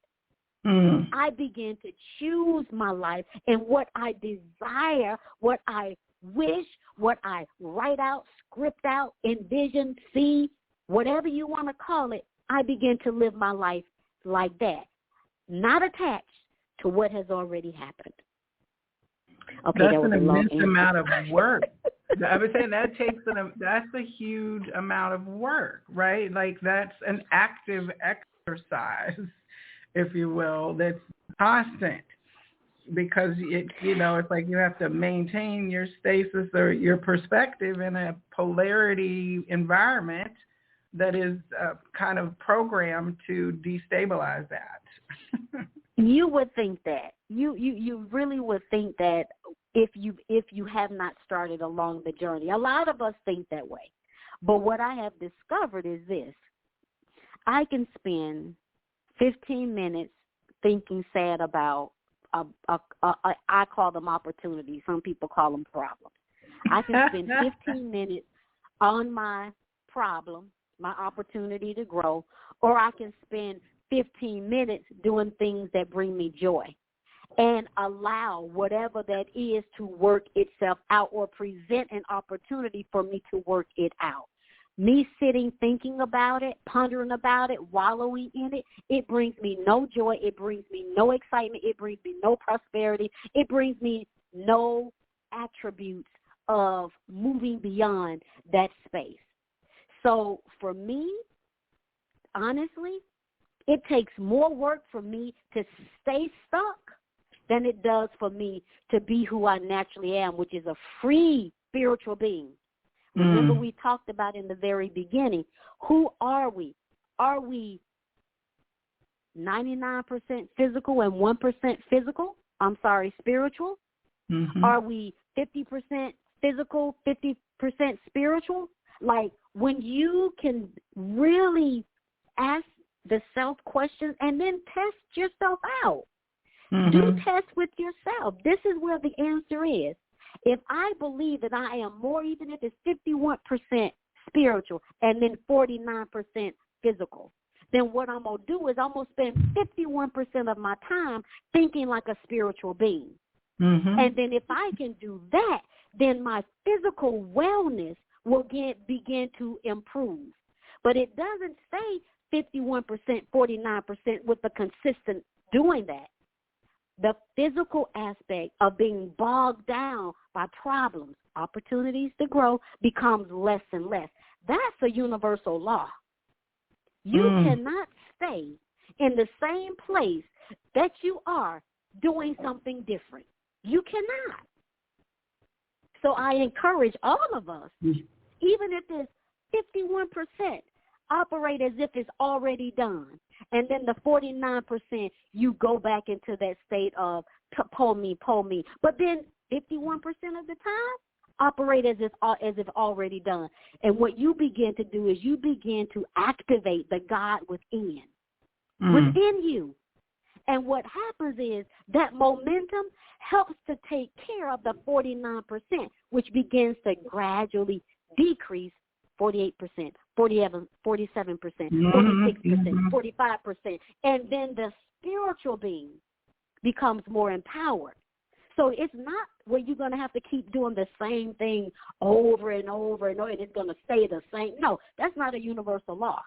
I began to choose my life and what I desire, what I wish, what I write out, script out, envision, see, whatever you want to call it. I began to live my life like that, not attached to what has already happened. Okay,
that's an immense amount of work. I was saying that that's a huge amount of work, right? Like that's an active exercise, if you will, that's constant because it's like you have to maintain your stasis or your perspective in a polarity environment that is kind of programmed to destabilize that.
You would think that. You really would think that if you have not started along the journey. A lot of us think that way. But what I have discovered is this. I can spend 15 minutes thinking sad about I call them opportunities. Some people call them problems. I can spend 15 minutes on my problem, my opportunity to grow, or I can spend 15 minutes doing things that bring me joy and allow whatever that is to work itself out or present an opportunity for me to work it out. Me sitting, thinking about it, pondering about it, wallowing in it, it brings me no joy. It brings me no excitement. It brings me no prosperity. It brings me no attributes of moving beyond that space. So for me, honestly, it takes more work for me to stay stuck than it does for me to be who I naturally am, which is a free spiritual being. Remember we talked about in the very beginning, who are we? Are we 99% physical and 1% spiritual?
Mm-hmm.
Are we 50% physical, 50% spiritual? Like when you can really ask the self questions and then test yourself out.
Mm-hmm.
Do test with yourself. This is where the answer is. If I believe that I am more, even if it's 51% spiritual and then 49% physical, then what I'm going to do is I'm going to spend 51% of my time thinking like a spiritual being.
Mm-hmm.
And then if I can do that, then my physical wellness will begin to improve. But it doesn't say 51%, 49% with the consistent doing that. The physical aspect of being bogged down by problems, opportunities to grow, becomes less and less. That's a universal law. You cannot stay in the same place that you are doing something different. You cannot. So I encourage all of us, even if it's 51%, operate as if it's already done. And then the 49%, you go back into that state of pull me. But then 51% of the time, operate as if already done. And what you begin to do is you begin to activate the God within you. And what happens is that momentum helps to take care of the 49%, which begins to gradually decrease 48%, 47%, 46%, 45%. And then the spiritual being becomes more empowered. So it's not where you're going to have to keep doing the same thing over and over and over, and it's going to stay the same. No, that's not a universal law.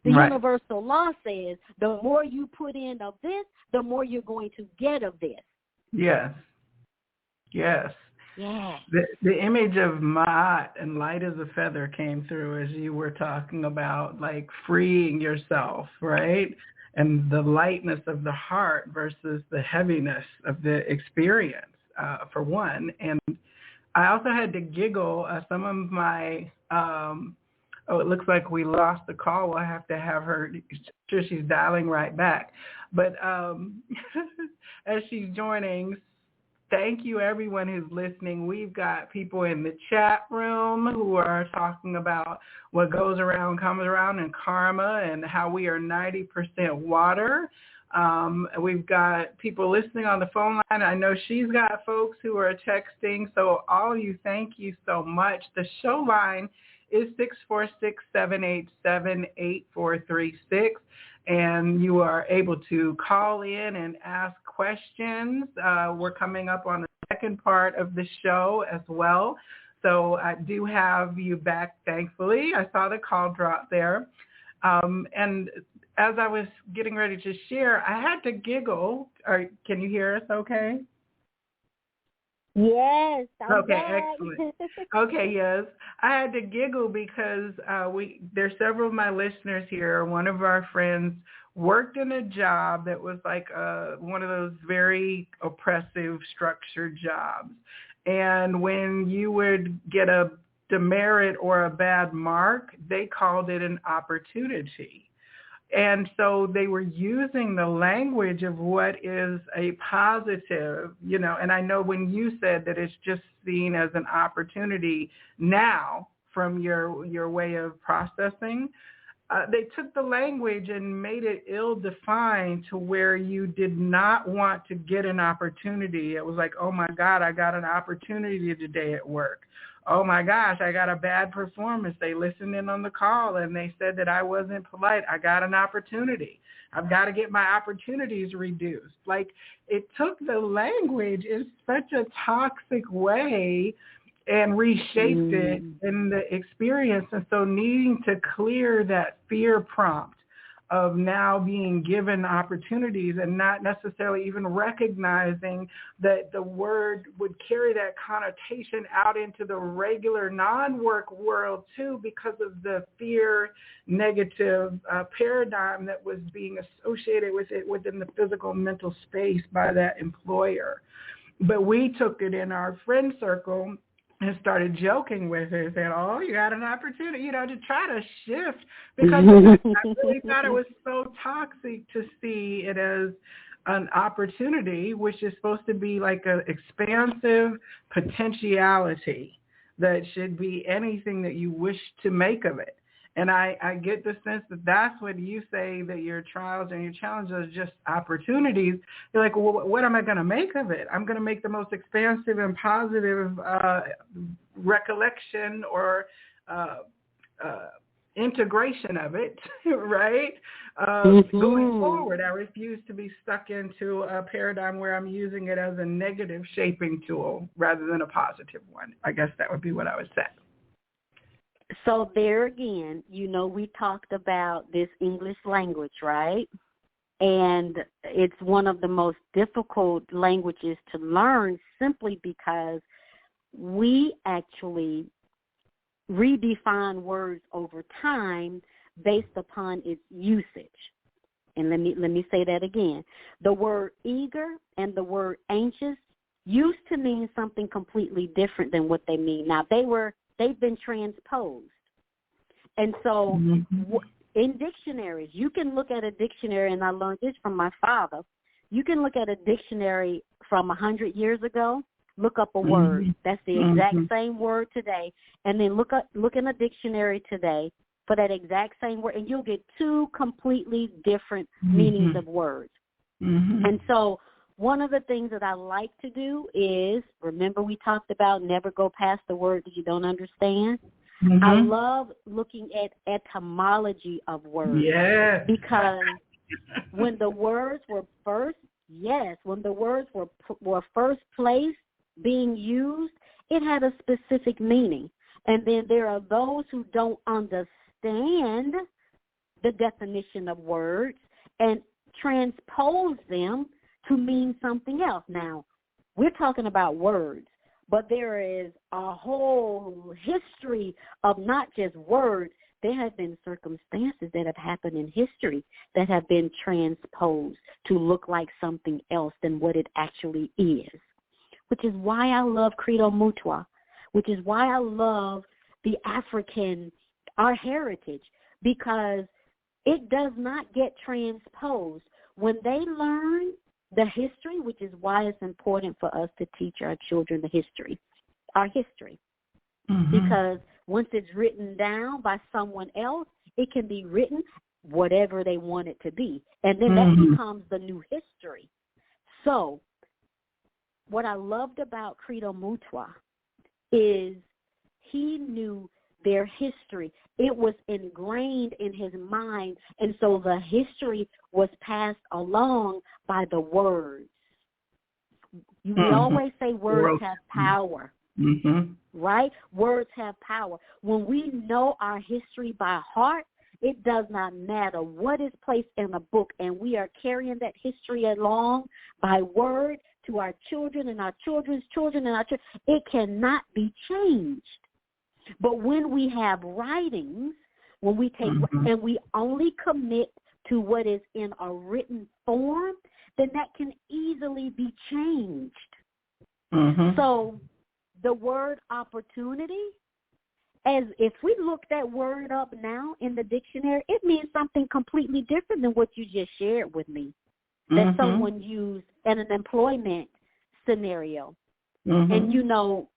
The universal law says the more you put in of this, the more you're going to get of this.
Yes.
Yeah.
The image of Ma'at and light as a feather came through as you were talking about, like freeing yourself, right? And the lightness of the heart versus the heaviness of the experience, for one. And I also had to giggle. Some of my, it looks like we lost the call. We'll have to have her, sure she's dialing right back. But as she's joining, thank you, everyone who's listening. We've got people in the chat room who are talking about what goes around comes around and karma and how we are 90% water. We've got people listening on the phone line. I know she's got folks who are texting. So all of you, thank you so much. The show line is 646-787-8436. And you are able to call in and ask questions. We're coming up on the second part of the show as well. So I do have you back, thankfully. I saw the call drop there. And as I was getting ready to share, I had to giggle. Can you hear us okay?
Yes, I'm
Okay,
back.
excellent. Okay, yes. I had to giggle because there's several of my listeners here. One of our friends worked in a job that was like one of those very oppressive structured jobs. And when you would get a demerit or a bad mark, they called it an opportunity. And so they were using the language of what is a positive, and I know when you said that it's just seen as an opportunity now from your way of processing, they took the language and made it ill-defined to where you did not want to get an opportunity. It was like, oh my God, I got an opportunity today at work. Oh my gosh, I got a bad performance. They listened in on the call and they said that I wasn't polite. I got an opportunity. I've got to get my opportunities reduced. Like, it took the language in such a toxic way and reshaped it in the experience. And so needing to clear that fear prompt of now being given opportunities and not necessarily even recognizing that the word would carry that connotation out into the regular non-work world too, because of the fear negative paradigm that was being associated with it within the physical mental space by that employer. But we took it in our friend circle and started joking with it, saying, oh, you got an opportunity, to try to shift, because I really thought it was so toxic to see it as an opportunity, which is supposed to be like an expansive potentiality that should be anything that you wish to make of it. And I get the sense that that's what you say, that your trials and your challenges are just opportunities. You're like, well, what am I going to make of it? I'm going to make the most expansive and positive recollection or integration of it, right? Going forward, I refuse to be stuck into a paradigm where I'm using it as a negative shaping tool rather than a positive one. I guess that would be what I would say.
So there again, we talked about this English language, right? And it's one of the most difficult languages to learn simply because we actually redefine words over time based upon its usage. And let me say that again. The word eager and the word anxious used to mean something completely different than what they mean now. They've been transposed. And so in dictionaries, you can look at a dictionary, and I learned this from my father. You can look at a dictionary from 100 years ago, look up a word. That's the exact same word today. And then look in a dictionary today for that exact same word, and you'll get two completely different meanings of words. And so one of the things that I like to do is, remember we talked about never go past the word that you don't understand? I love looking at etymology of words.
Yes.
Because when the words were first first placed being used, it had a specific meaning. And then there are those who don't understand the definition of words and transpose them to mean something else. Now, we're talking about words, but there is a whole history of not just words. There have been circumstances that have happened in history that have been transposed to look like something else than what it actually is, which is why I love Credo Mutua, which is why I love the African, our heritage, because it does not get transposed. When they learn the history, which is why it's important for us to teach our children the history, our history. Because once it's written down by someone else, it can be written whatever they want it to be. And then that becomes the new history. So what I loved about Credo Mutua is he knew their history. It was ingrained in his mind, and so the history was passed along by the words. We always say words have power, right? Words have power. When we know our history by heart, it does not matter what is placed in a book, and we are carrying that history along by word to our children and our children's children and our children. It cannot be changed. But when we have writings, when we take and we only commit to what is in a written form, then that can easily be changed. So the word opportunity, as if we look that word up now in the dictionary, it means something completely different than what you just shared with me, that someone used in an employment scenario. And, you know,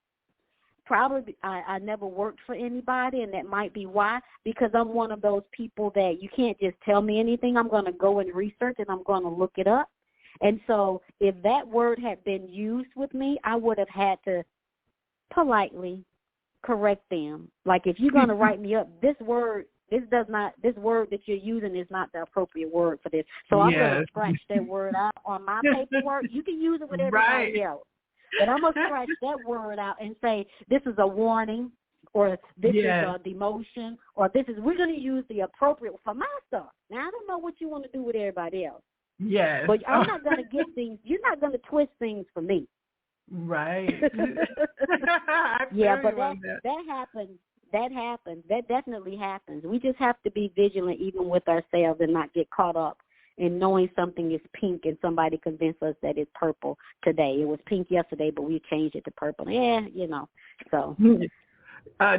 probably I never worked for anybody, and that might be why, because I'm one of those people that you can't just tell me anything. I'm going to go and research, and I'm going to look it up. And so if that word had been used with me, I would have had to politely correct them. Like, if you're going to write me up, this word that you're using is not the appropriate word for this. So I'm going to scratch that word out on my paperwork. You can use it with everybody else. But I'm going to scratch that word out and say, this is a warning, or this is a demotion, or we're going to use the appropriate for my stuff. Now, I don't know what you want to do with everybody else. Yes. But I'm not going to get things, you're not going to twist things for me. Right. Yeah, but that happens. That happens. That definitely happens. We just have to be vigilant even with ourselves and not get caught up in knowing something is pink and somebody convinced us that it's purple today. It was pink yesterday, but we changed it to purple. Yeah, you know, so.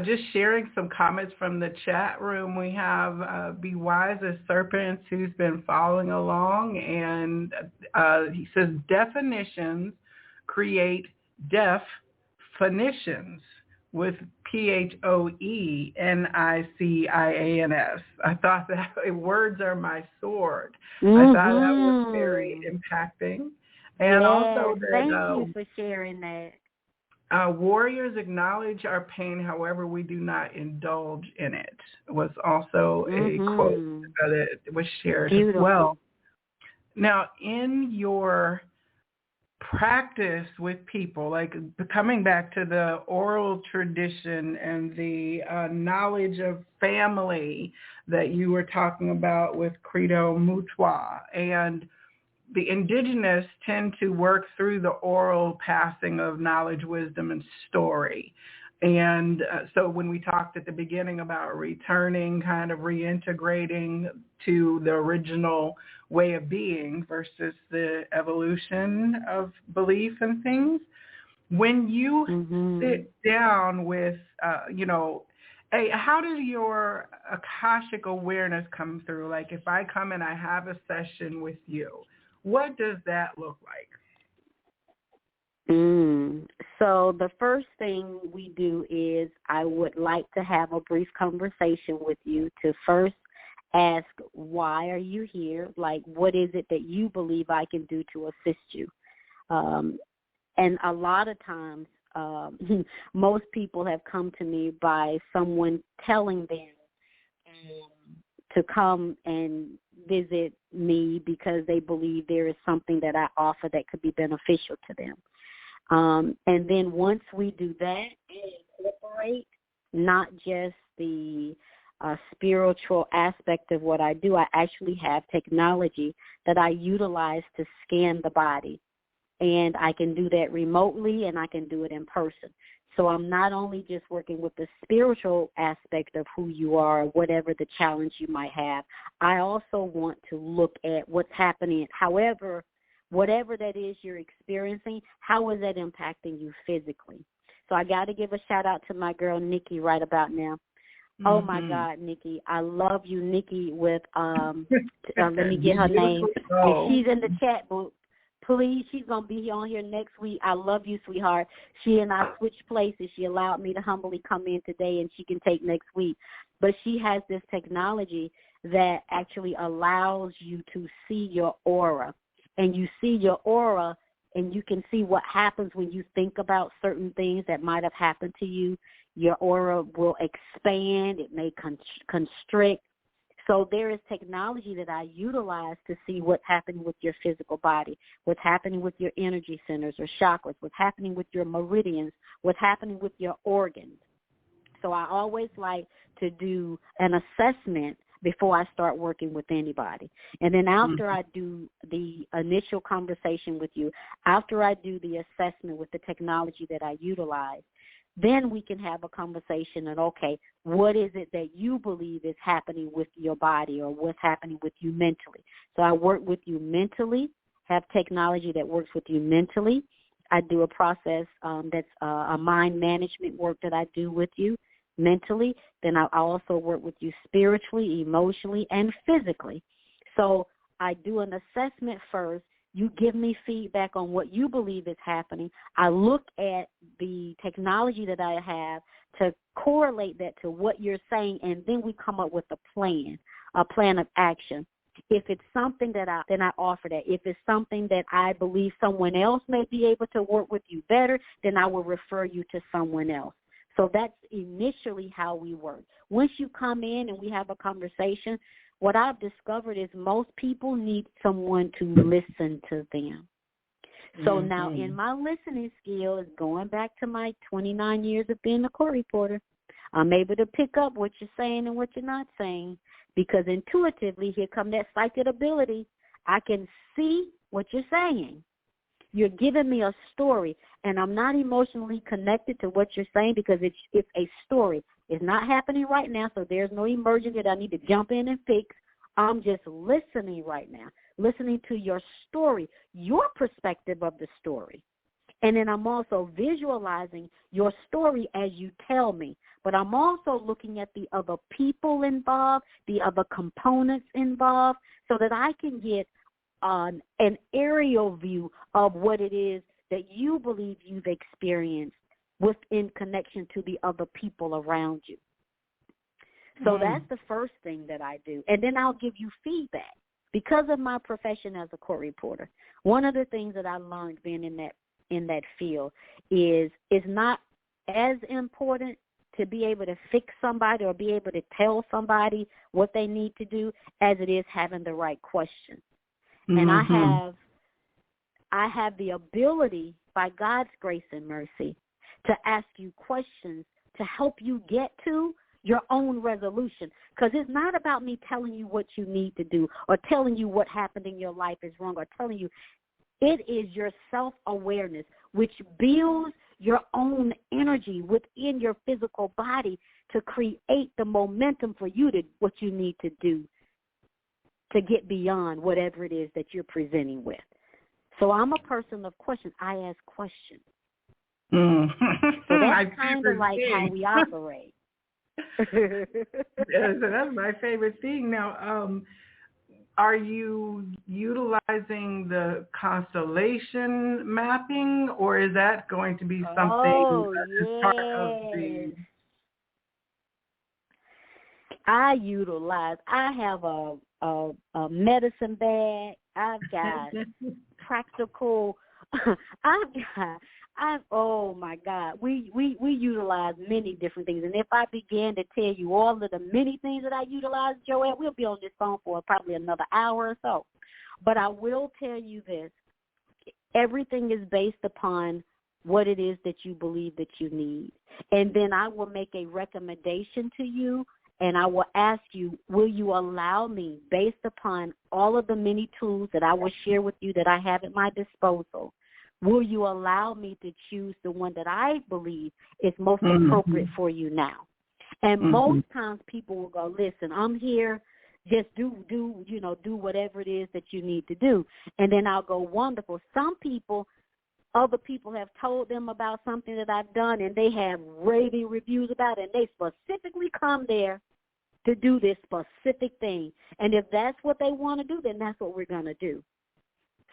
Just sharing some comments from the chat room. We have Be Wise as Serpents, who's been following along, and he says definitions create definitions with PHOENICIANS. I thought that words are my sword. I thought that was very impacting. And also that,
thank you for sharing that.
Warriors acknowledge our pain, however, we do not indulge in it, was also a quote that was shared as well. Now, in your practice with people, like coming back to the oral tradition and the knowledge of family that you were talking about with Credo Mutwa, and the indigenous tend to work through the oral passing of knowledge, wisdom, and story. And so when we talked at the beginning about returning, kind of reintegrating to the original way of being versus the evolution of belief and things, when you sit down with, hey, how does your Akashic awareness come through? Like if I come and I have a session with you, what does that look like?
So the first thing we do is I would like to have a brief conversation with you to first ask, why are you here? Like, what is it that you believe I can do to assist you? And a lot of times, most people have come to me by someone telling them to come and visit me because they believe there is something that I offer that could be beneficial to them. And then once we do that, I incorporate not just the spiritual aspect of what I do. I actually have technology that I utilize to scan the body. And I can do that remotely, and I can do it in person. So I'm not only just working with the spiritual aspect of who you are, whatever the challenge you might have. I also want to look at what's happening. However, whatever that is you're experiencing, how is that impacting you physically? So I got to give a shout out to my girl Nikki right about now. Oh my God, Nikki, I love you, Nikki. With let me get her name. And she's in the chat book. Please, she's going to be on here next week. I love you, sweetheart. She and I switched places. She allowed me to humbly come in today, and she can take next week. But she has this technology that actually allows you to see your aura. And you see your aura, and you can see what happens when you think about certain things that might have happened to you. Your aura will expand. It may constrict. So there is technology that I utilize to see what's happening with your physical body, what's happening with your energy centers or chakras, what's happening with your meridians, what's happening with your organs. So I always like to do an assessment before I start working with anybody. And then after I do the initial conversation with you, after I do the assessment with the technology that I utilize, then we can have a conversation and, okay, what is it that you believe is happening with your body or what's happening with you mentally? So I work with you mentally, have technology that works with you mentally. I do a process that's a mind management work that I do with you mentally. Then I also work with you spiritually, emotionally, and physically. So I do an assessment first. You give me feedback on what you believe is happening. I look at the technology that I have to correlate that to what you're saying, and then we come up with a plan of action. If it's something then I offer that. If it's something that I believe someone else may be able to work with you better, then I will refer you to someone else. So that's initially how we work. Once you come in and we have a conversation, what I've discovered is most people need someone to listen to them. So now in my listening skills, going back to my 29 years of being a court reporter, I'm able to pick up what you're saying and what you're not saying, because intuitively, here come that psychic ability. I can see what you're saying. You're giving me a story, and I'm not emotionally connected to what you're saying because it's a story. It's not happening right now, so there's no emergency that I need to jump in and fix. I'm just listening right now, listening to your story, your perspective of the story. And then I'm also visualizing your story as you tell me. But I'm also looking at the other people involved, the other components involved, so that I can get an aerial view of what it is that you believe you've experienced within connection to the other people around you. So that's the first thing that I do. And then I'll give you feedback. Because of my profession as a court reporter, one of the things that I learned being in that field is it's not as important to be able to fix somebody or be able to tell somebody what they need to do as it is having the right question. And I have the ability, by God's grace and mercy, to ask you questions to help you get to your own resolution. Because it's not about me telling you what you need to do or telling you what happened in your life is wrong or telling you. It is your self-awareness, which builds your own energy within your physical body to create the momentum for you to what you need to do to get beyond whatever it is that you're presenting with. So I'm a person of questions. I ask questions. So that's kind of like how we operate.
Yeah, so that's my favorite thing. Now, are you utilizing the constellation mapping, or is that going to be something as part of the...
I have a medicine bag. I've got practical. Oh my God, we utilize many different things, and if I began to tell you all of the many things that I utilize, Joelle, we'll be on this phone for probably another hour or so. But I will tell you this: everything is based upon what it is that you believe that you need, and then I will make a recommendation to you, and I will ask you, will you allow me, based upon all of the many tools that I will share with you that I have at my disposal, will you allow me to choose the one that I believe is most appropriate for you now? And most times people will go, listen, I'm here, just do whatever it is that you need to do. And then I'll go, wonderful. Other people have told them about something that I've done, and they have raving reviews about it, and they specifically come there to do this specific thing. And if that's what they want to do, then that's what we're going to do.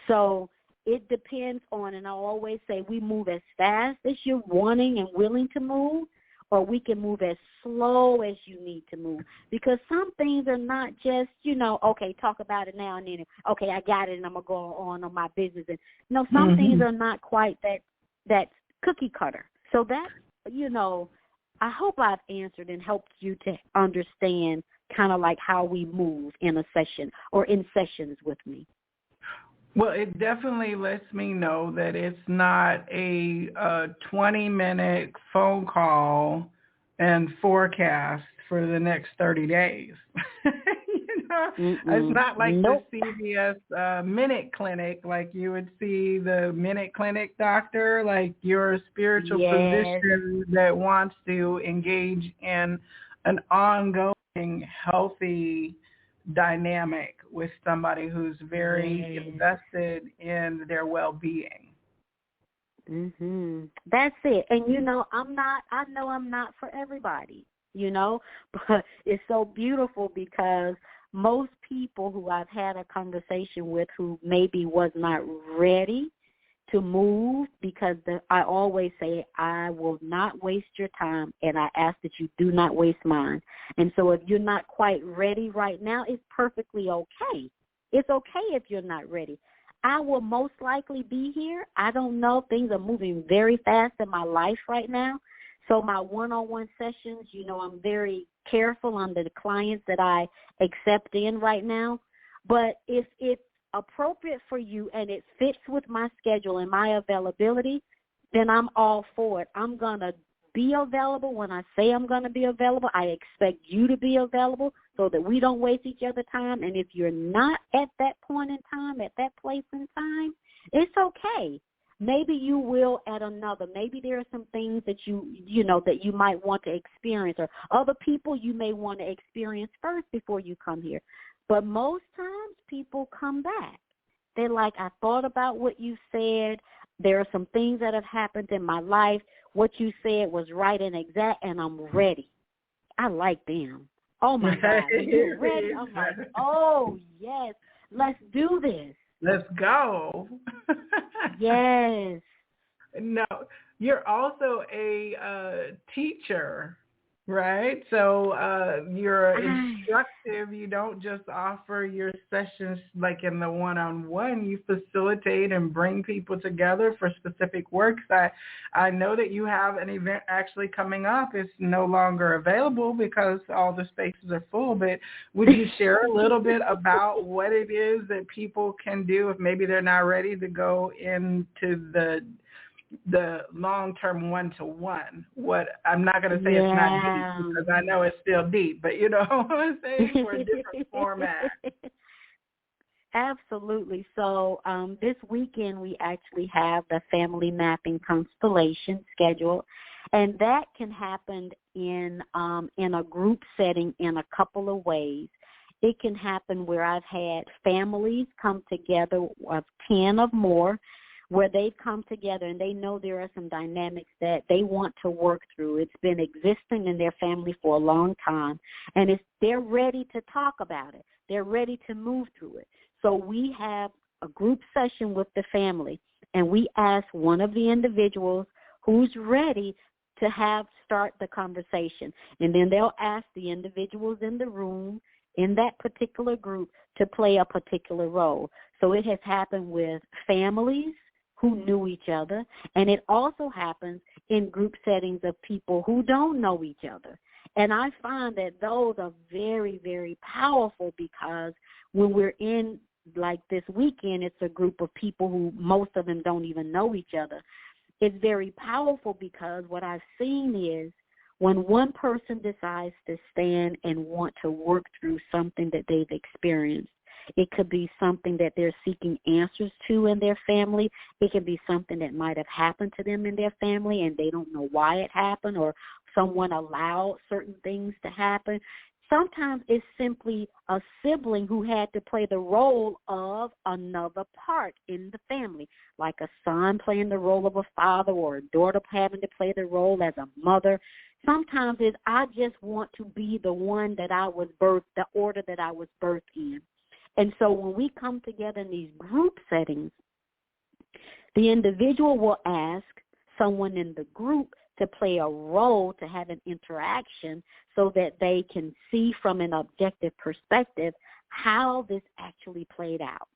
So it depends on, and I always say, we move as fast as you're wanting and willing to move, or we can move as slow as you need to move. Because some things are not just, okay, talk about it now and then, okay, I got it and I'm going to go on my business. And some things are not quite that cookie cutter. So that, I hope I've answered and helped you to understand kind of like how we move in a session or in sessions with me.
Well, it definitely lets me know that it's not a 20-minute phone call and forecast for the next 30 days. It's not like
Nope.
the CVS minute clinic, like you would see the minute clinic doctor, like your spiritual
Yes.
physician that wants to engage in an ongoing healthy dynamic with somebody who's very
Yes.
invested in their well-being.
That's it. And I know I'm not for everybody, but it's so beautiful because most people who I've had a conversation with who maybe was not ready to move, because I always say I will not waste your time, and I ask that you do not waste mine. And so if you're not quite ready right now, it's perfectly okay. It's okay if you're not ready. I will most likely be here. I don't know. Things are moving very fast in my life right now. So my one-on-one sessions, I'm very careful on the clients that I accept in right now. But if it's appropriate for you and it fits with my schedule and my availability, then I'm all for it. I'm going to be available when I say I'm going to be available. I expect you to be available so that we don't waste each other's time. And if you're not at that point in time, at that place in time, it's okay. Maybe you will at another. Maybe there are some things that that you might want to experience, or other people you may want to experience first before you come here. But most times people come back. They're like, I thought about what you said. There are some things that have happened in my life. What you said was right and exact, and I'm ready. I like them. Oh, my God. When you're ready, I'm like, oh, yes, let's do this.
Let's go.
Yes.
No, you're also a teacher, right? So you're instructive. You don't just offer your sessions like in the one-on-one. You facilitate and bring people together for specific works. I know that you have an event actually coming up. It's no longer available because all the spaces are full, but would you share a little bit about what it is that people can do if maybe they're not ready to go into the long-term one-to-one? What I'm not going to say it's not deep, because I know it's still deep, but you know what I'm saying, for a different format.
Absolutely. So this weekend we actually have the family mapping constellation scheduled, and that can happen in a group setting in a couple of ways. It can happen where I've had families come together of 10 or more, where they've come together and they know there are some dynamics that they want to work through. It's been existing in their family for a long time, and they're ready to talk about it. They're ready to move through it. So we have a group session with the family, and we ask one of the individuals who's ready to start the conversation. And then they'll ask the individuals in the room, in that particular group, to play a particular role. So it has happened with families who knew each other, and it also happens in group settings of people who don't know each other. And I find that those are very, very powerful, because when we're in, like this weekend, it's a group of people who most of them don't even know each other. It's very powerful because what I've seen is when one person decides to stand and want to work through something that they've experienced, it could be something that they're seeking answers to in their family. It could be something that might have happened to them in their family and they don't know why it happened, or someone allowed certain things to happen. Sometimes it's simply a sibling who had to play the role of another part in the family, like a son playing the role of a father, or a daughter having to play the role as a mother. Sometimes it's, I just want to be the one that I was birthed, the order that I was birthed in. And so when we come together in these group settings, the individual will ask someone in the group to play a role, to have an interaction, so that they can see from an objective perspective how this actually played out.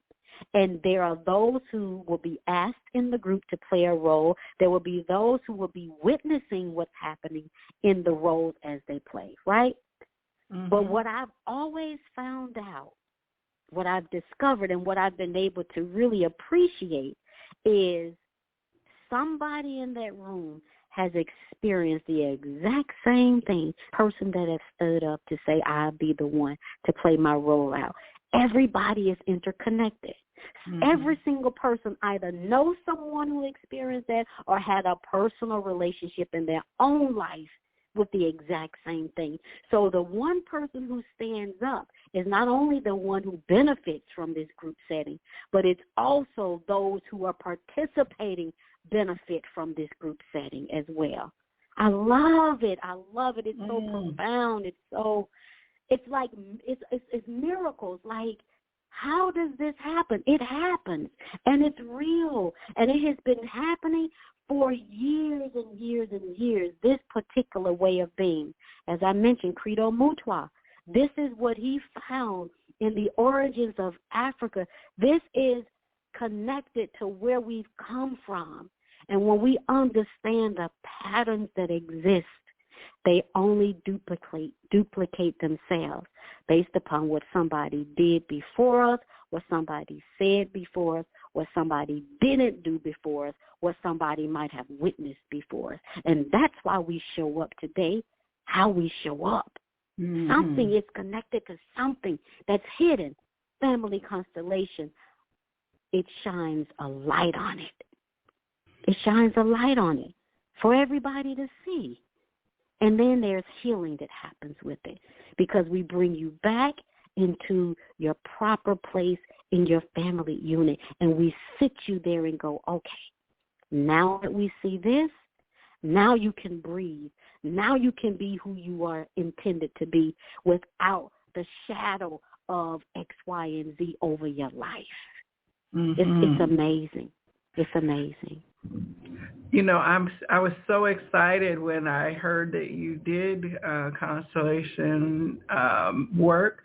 And there are those who will be asked in the group to play a role. There will be those who will be witnessing what's happening in the roles as they play, right? Mm-hmm. But what I've always found out, what I've discovered, and what I've been able to really appreciate is somebody in that room has experienced the exact same thing. Person that has stood up to say, I'll be the one to play my role out. Everybody is interconnected. Mm-hmm. Every single person either knows someone who experienced that or had a personal relationship in their own life with the exact same thing. So the one person who stands up is not only the one who benefits from this group setting, but it's also those who are participating benefit from this group setting as well. I love it. I love it. It's so profound. It's like it's miracles. Like, how does this happen? It happens, and it's real, and it has been happening for years and years and years, this particular way of being. As I mentioned, Credo Mutwa, this is what he found in the origins of Africa. This is connected to where we've come from. And when we understand the patterns that exist, they only duplicate themselves based upon what somebody did before us, what somebody said before us, what somebody didn't do before us, what somebody might have witnessed before us. And that's why we show up today, how we show up. Mm-hmm. Something is connected to something that's hidden. Family constellation, it shines a light on it. It shines a light on it for everybody to see. And then there's healing that happens with it because we bring you back into your proper place in your family unit, and we sit you there and go, okay, now that we see this, now you can breathe. Now you can be who you are intended to be without the shadow of X, Y, and Z over your life. Mm-hmm. It's amazing. It's amazing.
You know, I was so excited when I heard that you did constellation work.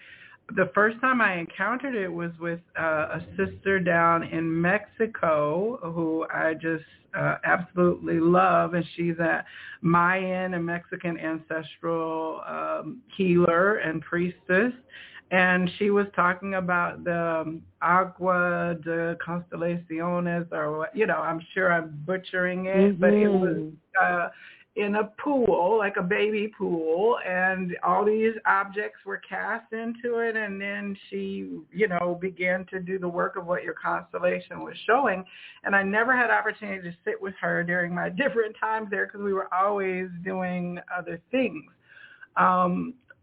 The first time I encountered it was with a sister down in Mexico who I just absolutely love, and she's a Mayan and Mexican ancestral healer and priestess. And she was talking about the Agua de Constelaciones, or, you know, I'm sure I'm butchering it, but it was in a pool, like a baby pool, and all these objects were cast into it. And then she, you know, began to do the work of what your constellation was showing. And I never had opportunity to sit with her during my different times there because we were always doing other things.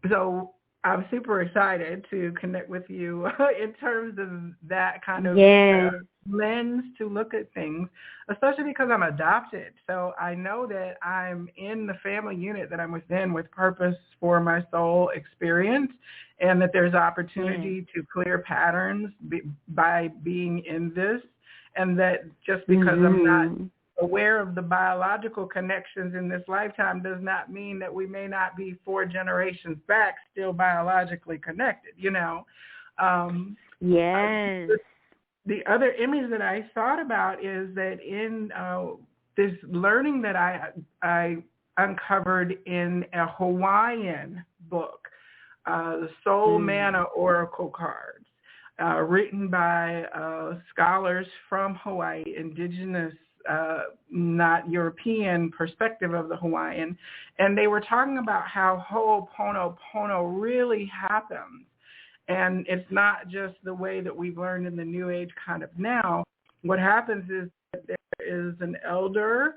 So I'm super excited to connect with you in terms of that kind of lens to look at things, especially because I'm adopted. So I know that I'm in the family unit that I'm within with purpose for my soul experience, and that there's opportunity to clear patterns by being in this, and that just because I'm not aware of the biological connections in this lifetime does not mean that we may not be 4 generations back still biologically connected, you know.
Yes.
The other image that I thought about is that in this learning that I uncovered in a Hawaiian book, the Soul Manna Oracle cards, written by scholars from Hawaii, indigenous, not European perspective of the Hawaiian, and they were talking about how Ho'oponopono really happens. And it's not just the way that we've learned in the New Age kind of now. What happens is that there is an elder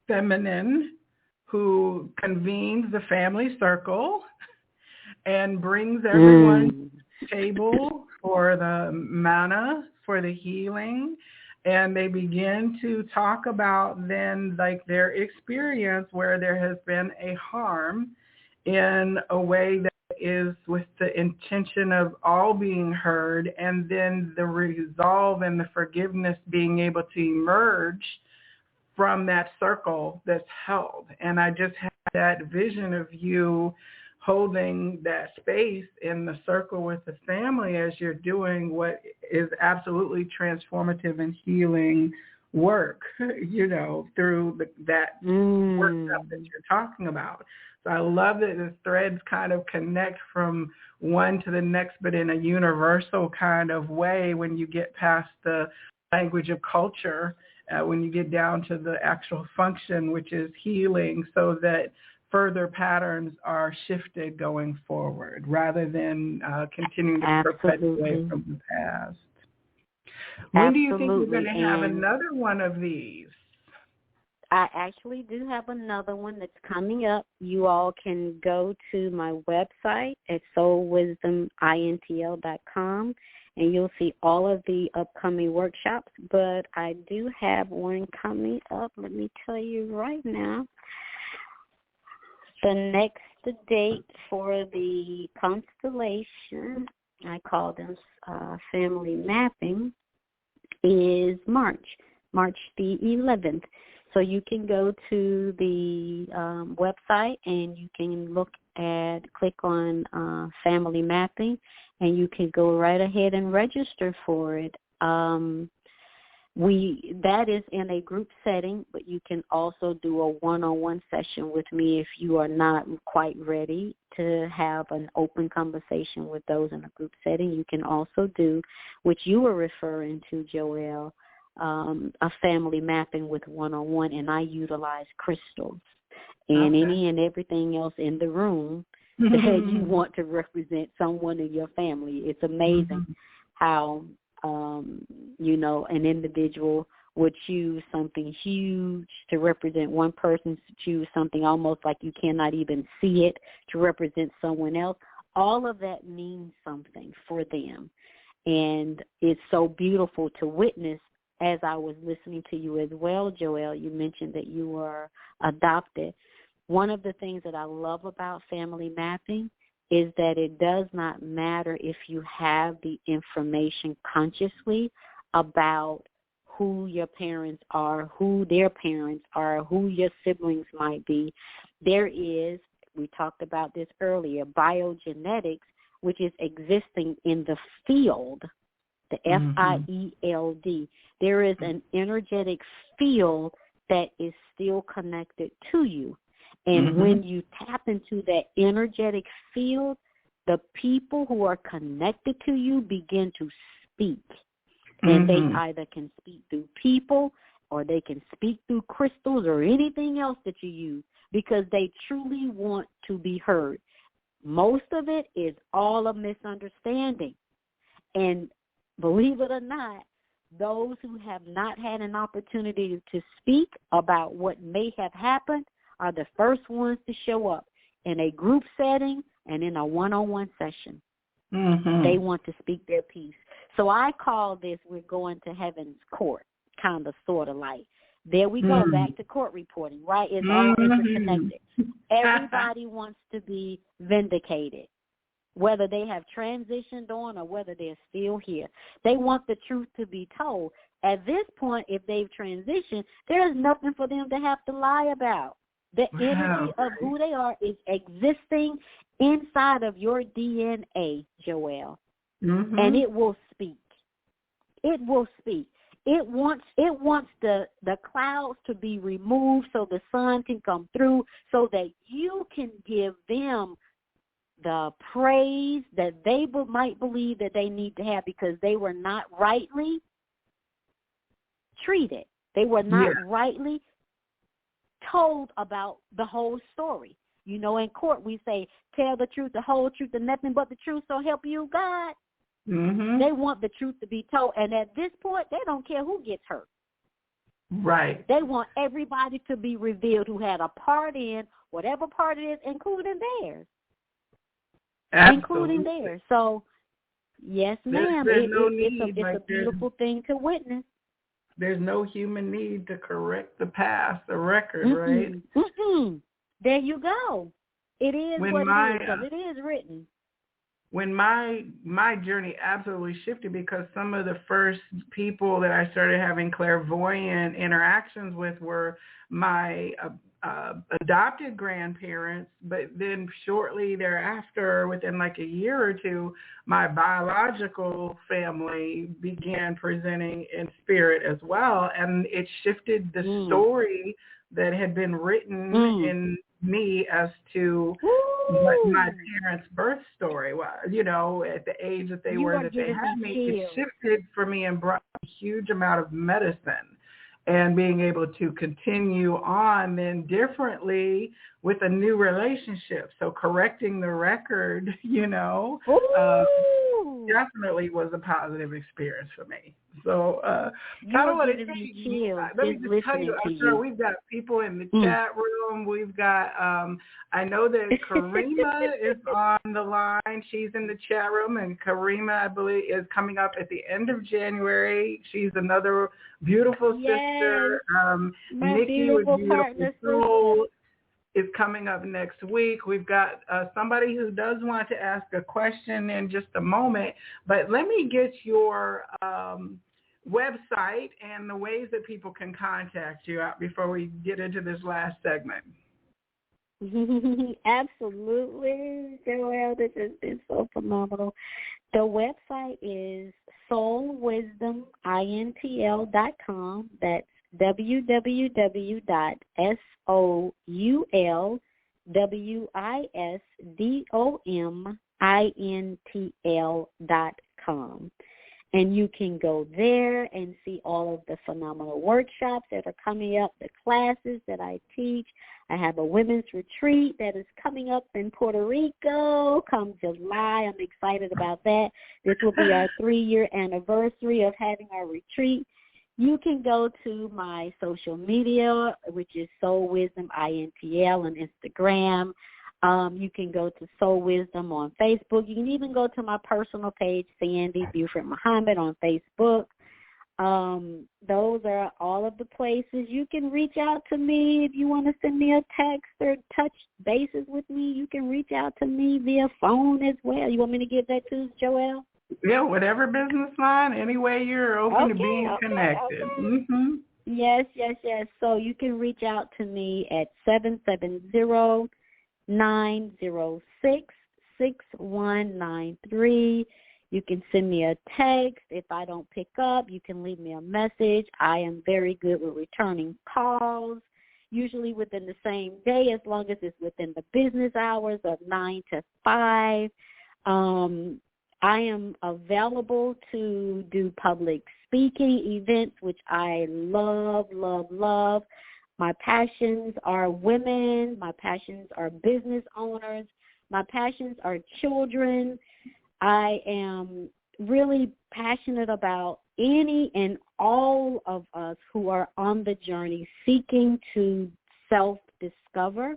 feminine who convenes the family circle and brings everyone to the table for the manna, for the healing. And they begin to talk about then like their experience where there has been a harm in a way that is with the intention of all being heard, and then the resolve and the forgiveness being able to emerge from that circle that's held. And I just had that vision of you holding that space in the circle with the family as you're doing what is absolutely transformative and healing work, you know, through that workshop that you're talking about. So I love that the threads kind of connect from one to the next, but in a universal kind of way when you get past the language of culture when you get down to the actual function, which is healing, so that further patterns are shifted going forward rather than continuing to perpetuate from the past. When do you think you're going to have another one of these?
I actually do have another one that's coming up. You all can go to my website at soulwisdomintl.com, and you'll see all of the upcoming workshops. But I do have one coming up. Let me tell you right now. The next date for the constellation, I call them family mapping, is March the 11th. So you can go to the website and you can click on family mapping, and you can go right ahead and register for it. That is in a group setting, but you can also do a one-on-one session with me if you are not quite ready to have an open conversation with those in a group setting. You can also do, which you were referring to, Joelle, a family mapping with one-on-one, and I utilize crystals and any and everything else in the room that you want to represent someone in your family. It's amazing how, an individual would choose something huge to represent one person, choose something almost like you cannot even see it to represent someone else. All of that means something for them. And it's so beautiful to witness. As I was listening to you as well, Joelle, you mentioned that you were adopted. One of the things that I love about family mapping is that it does not matter if you have the information consciously about who your parents are, who their parents are, who your siblings might be. There is, we talked about this earlier, biogenetics, which is existing in the field, the FIELD. There is an energetic field that is still connected to you. And when you tap into that energetic field, the people who are connected to you begin to speak. And they either can speak through people, or they can speak through crystals or anything else that you use, because they truly want to be heard. Most of it is all a misunderstanding. And believe it or not, those who have not had an opportunity to speak about what may have happened are the first ones to show up in a group setting and in a one-on-one session. They want to speak their piece. So I call this, we're going to heaven's court, kind of, sort of like. There we go, back to court reporting, right? It's all interconnected. Everybody wants to be vindicated, whether they have transitioned on or whether they're still here. They want the truth to be told. At this point, if they've transitioned, there's nothing for them to have to lie about. The energy of who they are is existing inside of your DNA, Joelle, and it will speak. It will speak. It wants the clouds to be removed so the sun can come through, so that you can give them the praise that they might believe that they need to have, because they were not rightly treated. They were not rightly told about the whole story. You know, in court we say, tell the truth, the whole truth, and nothing but the truth, so help you God. They want the truth to be told, and at this point, they don't care who gets hurt.
Right.
They want everybody to be revealed who had a part in whatever part it is, including theirs.
Absolutely.
Including theirs. So, yes, ma'am, it's a beautiful thing to witness.
There's no human need to correct the past, the record, right?
There you go. It is it is, because it is written.
When my journey absolutely shifted, because some of the first people that I started having clairvoyant interactions with were my adopted grandparents, but then shortly thereafter, within like a year or two, my biological family began presenting in spirit as well, and it shifted the story that had been written in me as to what my parents' birth story was. You know, at the age that they were that they had me, it shifted for me and brought a huge amount of medicine. and being able to continue on then differently with a new relationship. So correcting the record, definitely was a positive experience for me. So kind of want to take you. Let me just tell you, I'm sure we've got people in the chat room. We've got, I know that Karima is on the line. She's in the chat room, and Karima, I believe, is coming up at the end of January. She's another beautiful sister. Nikki with Beautiful Soul is coming up next week. We've got somebody who does want to ask a question in just a moment, but let me get your website and the ways that people can contact you out before we get into this last segment.
Absolutely, Joelle. This has been so phenomenal. The website is soulwisdomintl.com. That's www.soulwisdomintl.com. And you can go there and see all of the phenomenal workshops that are coming up, the classes that I teach. I have a women's retreat that is coming up in Puerto Rico come July. I'm excited about that. This will be our 3-year anniversary of having our retreat. You can go to my social media, which is Soul Wisdom INTL on Instagram. You can go to Soul Wisdom on Facebook. You can even go to my personal page, Sandy Beauford Muhammad, on Facebook. Those are all of the places. You can reach out to me if you want to send me a text or touch bases with me. You can reach out to me via phone as well. You want me to give that to Joelle?
Yeah, whatever business line, any way you're open to being connected.
Okay.
Mm-hmm.
Yes. So you can reach out to me at 770-906-6193. You can send me a text. If I don't pick up, you can leave me a message. I am very good with returning calls, usually within the same day, as long as it's within the business hours of 9 to 5. I am available to do public speaking events, which I love. My passions are women. My passions are business owners. My passions are children. I am really passionate about any and all of us who are on the journey seeking to self-discover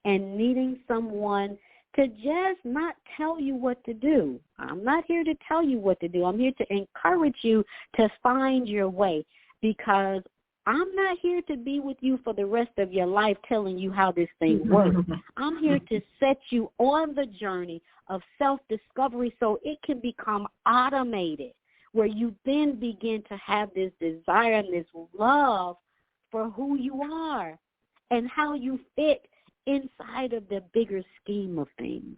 and needing someone to just not tell you what to do. I'm not here to tell you what to do. I'm here to encourage you to find your way, because I'm not here to be with you for the rest of your life telling you how this thing works. I'm here to set you on the journey of self-discovery so it can become automated, where you then begin to have this desire and this love for who you are and how you fit inside of the bigger scheme of things.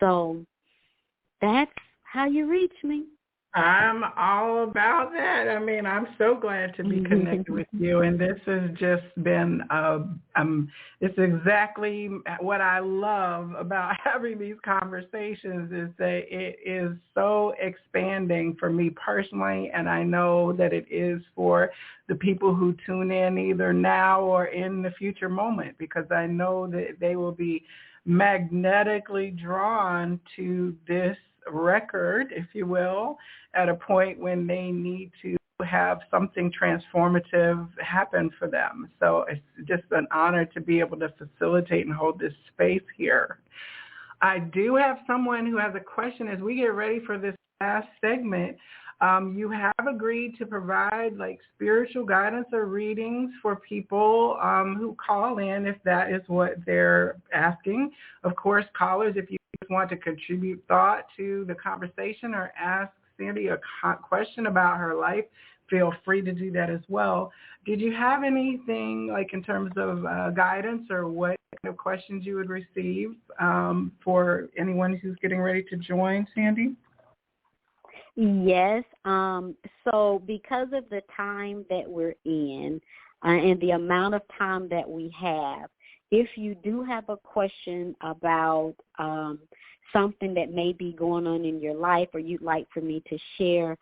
So that's how you reach me.
I'm all about that. I mean, I'm so glad to be connected with you, and this has just been, it's exactly what I love about having these conversations, is that it is so expanding for me personally, and I know that it is for the people who tune in either now or in the future moment, because I know that they will be magnetically drawn to this record, if you will, at a point when they need to have something transformative happen for them. So it's just an honor to be able to facilitate and hold this space here. I do have someone who has a question as we get ready for this last segment. You have agreed to provide like spiritual guidance or readings for people who call in, if that is what they're asking. Of course, callers, if you want to contribute thought to the conversation or ask Sandy a question about her life, feel free to do that as well. Did you have anything like in terms of guidance or what kind of questions you would receive for anyone who's getting ready to join, Sandy?
Yes. So because of the time that we're in and the amount of time that we have, if you do have a question about something that may be going on in your life or you'd like for me to share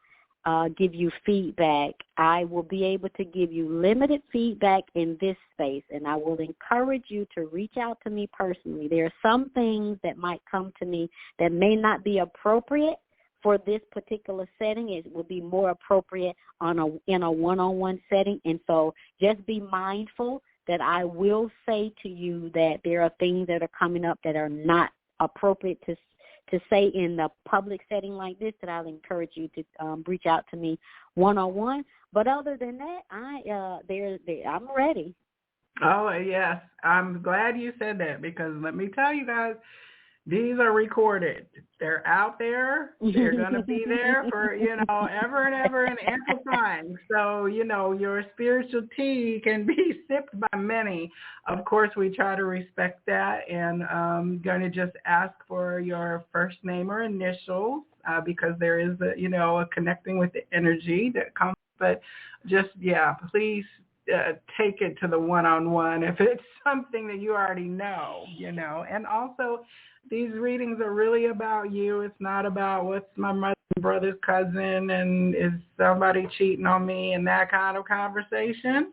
give you feedback. I will be able to give you limited feedback in this space, and I will encourage you to reach out to me personally. There are some things that might come to me that may not be appropriate for this particular setting. It will be more appropriate in a one-on-one setting, and so just be mindful that I will say to you that there are things that are coming up that are not appropriate to say in the public setting like this, that I'll encourage you to reach out to me one-on-one. But other than that, I'm ready.
Oh, yes. I'm glad you said that, because let me tell you guys, these are recorded. They're out there. They're going to be there for, ever and ever and amplifying. So, your spiritual tea can be sipped by many. Of course, we try to respect that, and I'm going to just ask for your first name or initials because there is a connecting with the energy that comes. But just, please take it to the one-on-one if it's something that you already know, And also, these readings are really about you. It's not about what's my mother and brother's cousin and is somebody cheating on me and that kind of conversation.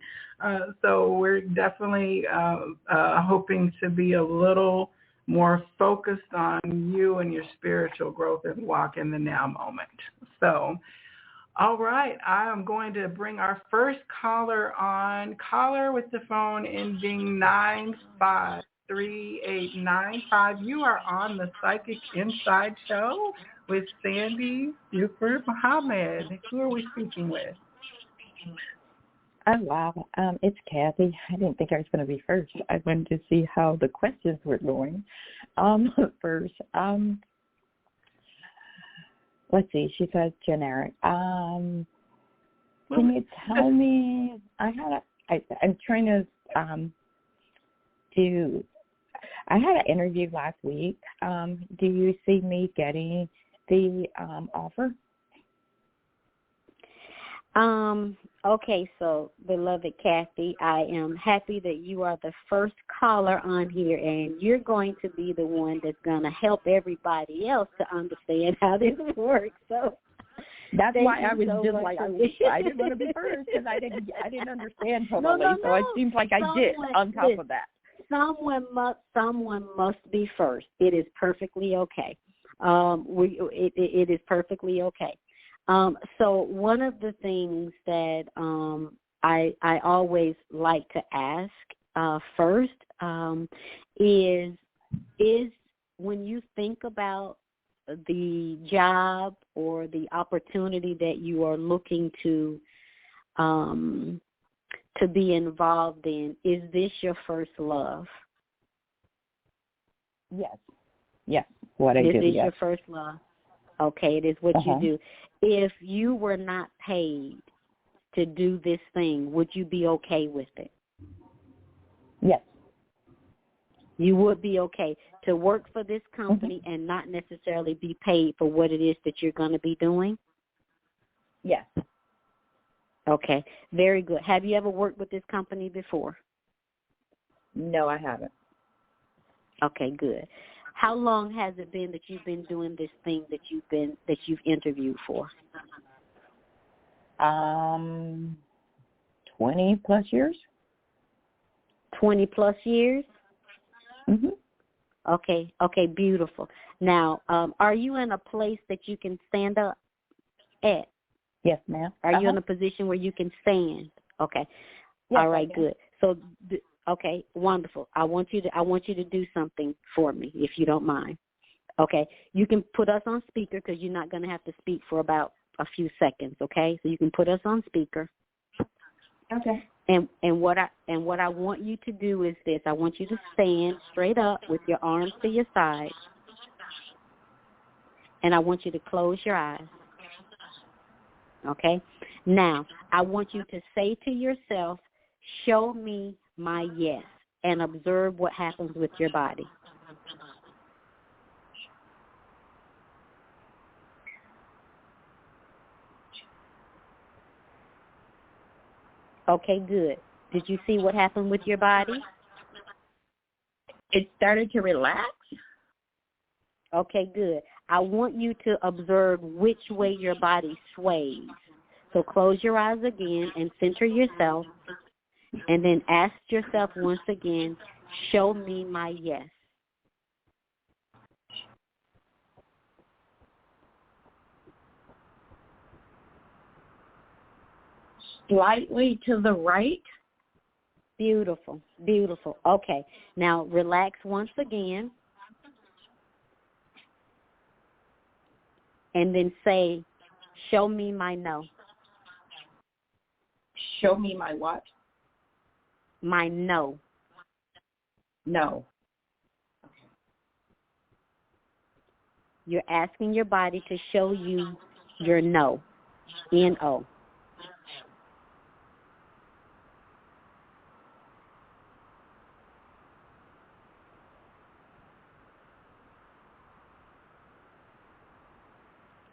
So we're definitely hoping to be a little more focused on you and your spiritual growth and walk in the now moment. So, all right, I am going to bring our first caller on. Caller with the phone ending 953895. You are on the Psychic Inside Show with Sandy Beauford Muhammad. Who are we speaking with?
Oh, wow. It's Kathy. I didn't think I was going to be first. I wanted to see how the questions were going first. Let's see. She says generic. Can you tell me? I'm trying to do. I had an interview last week. Do you see me getting the offer?
Okay, so beloved Kathy, I am happy that you are the first caller on here, and you're going to be the one that's going to help everybody else to understand how this works. So
that's why I was so just like, I didn't want to be first because I didn't understand totally.
No.
So it seems like I did on top of that.
Someone must be first. It is perfectly okay. It is perfectly okay. So one of the things that I always like to ask first is when you think about the job or the opportunity that you are looking to be involved in, is this your first love?
Yes. What I do.
This is
yes.
your first love. Okay, it is what you do. If you were not paid to do this thing, would you be okay with it?
Yes.
You would be okay to work for this company and not necessarily be paid for what it is that you're going to be doing?
Yes.
Okay, very good. Have you ever worked with this company before?
No, I haven't.
Okay, good. How long has it been that you've been doing this thing that you've interviewed for?
20 plus years.
20 plus years?
Mhm.
Okay, beautiful. Now, are you in a place that you can stand up at?
Yes, ma'am.
Are you in a position where you can stand? Okay.
Yes,
all right, good. So okay, wonderful. I want you to do something for me, if you don't mind. Okay, you can put us on speaker because you're not going to have to speak for about a few seconds. Okay, so you can put us on speaker.
Okay.
And what I want you to do is this: I want you to stand straight up with your arms to your side, and I want you to close your eyes. Okay. Now I want you to say to yourself, "Show me my yes," and observe what happens with your body. Okay, good. Did you see what happened with your body?
It started to relax.
Okay, good. I want you to observe which way your body sways. So close your eyes again and center yourself, and then ask yourself once again, show me my yes.
Slightly to the right.
Beautiful, beautiful. Okay, now relax once again. And then say, show me my no.
Show me my what?
My no.
No.
You're asking your body to show you your no. N-O.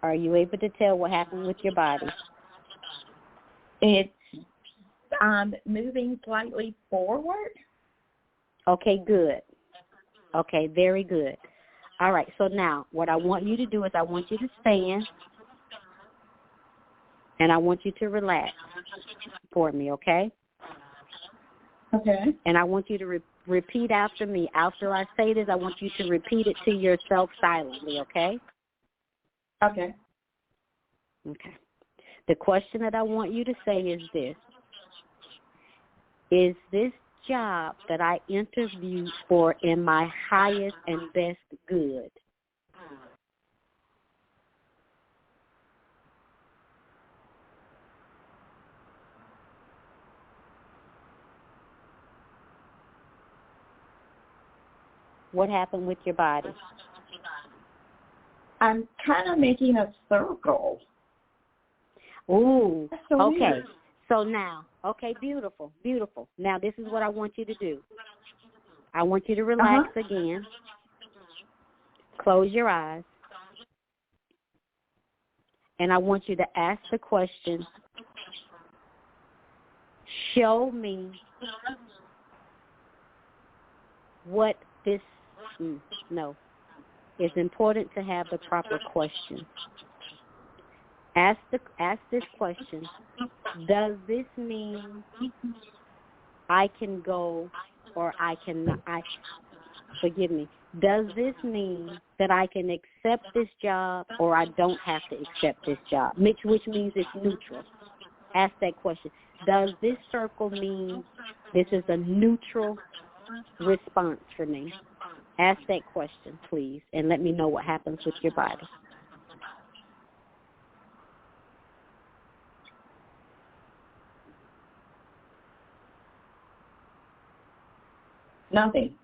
Are you able to tell what happened with your body?
It's moving slightly forward.
Okay, good. Okay, very good. All right, so now what I want you to do is I want you to stand, and I want you to relax for me, okay?
Okay.
And I want you to repeat after me. After I say this, I want you to repeat it to yourself silently, okay?
Okay.
Okay. The question that I want you to say is this. Is this job that I interviewed for in my highest and best good? What happened with your body?
I'm kind of making a circle.
Ooh,
So
okay.
weird.
So now, okay, beautiful, beautiful. Now this is what I want you to do. I want you to relax again. Close your eyes. And I want you to ask the question, show me what this, no. It's important to have the proper question. Ask this question. Does this mean I can go or I cannot? Forgive me. Does this mean that I can accept this job or I don't have to accept this job? Which means it's neutral. Ask that question. Does this circle mean this is a neutral response for me? Ask that question, please, and let me know what happens with your body.
Nothing.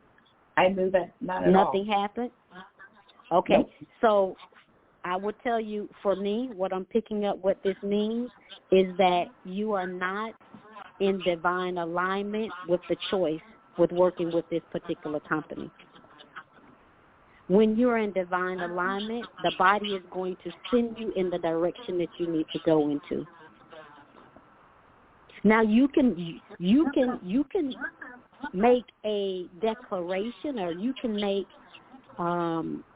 I move it, not at all.
Nothing happened? Okay,
Nope.
So I would tell you, for me, what I'm picking up what this means is that you are not in divine alignment with the choice with working with this particular company. When you're in divine alignment, the body is going to send you in the direction that you need to go into. Now you can make a declaration, or you can make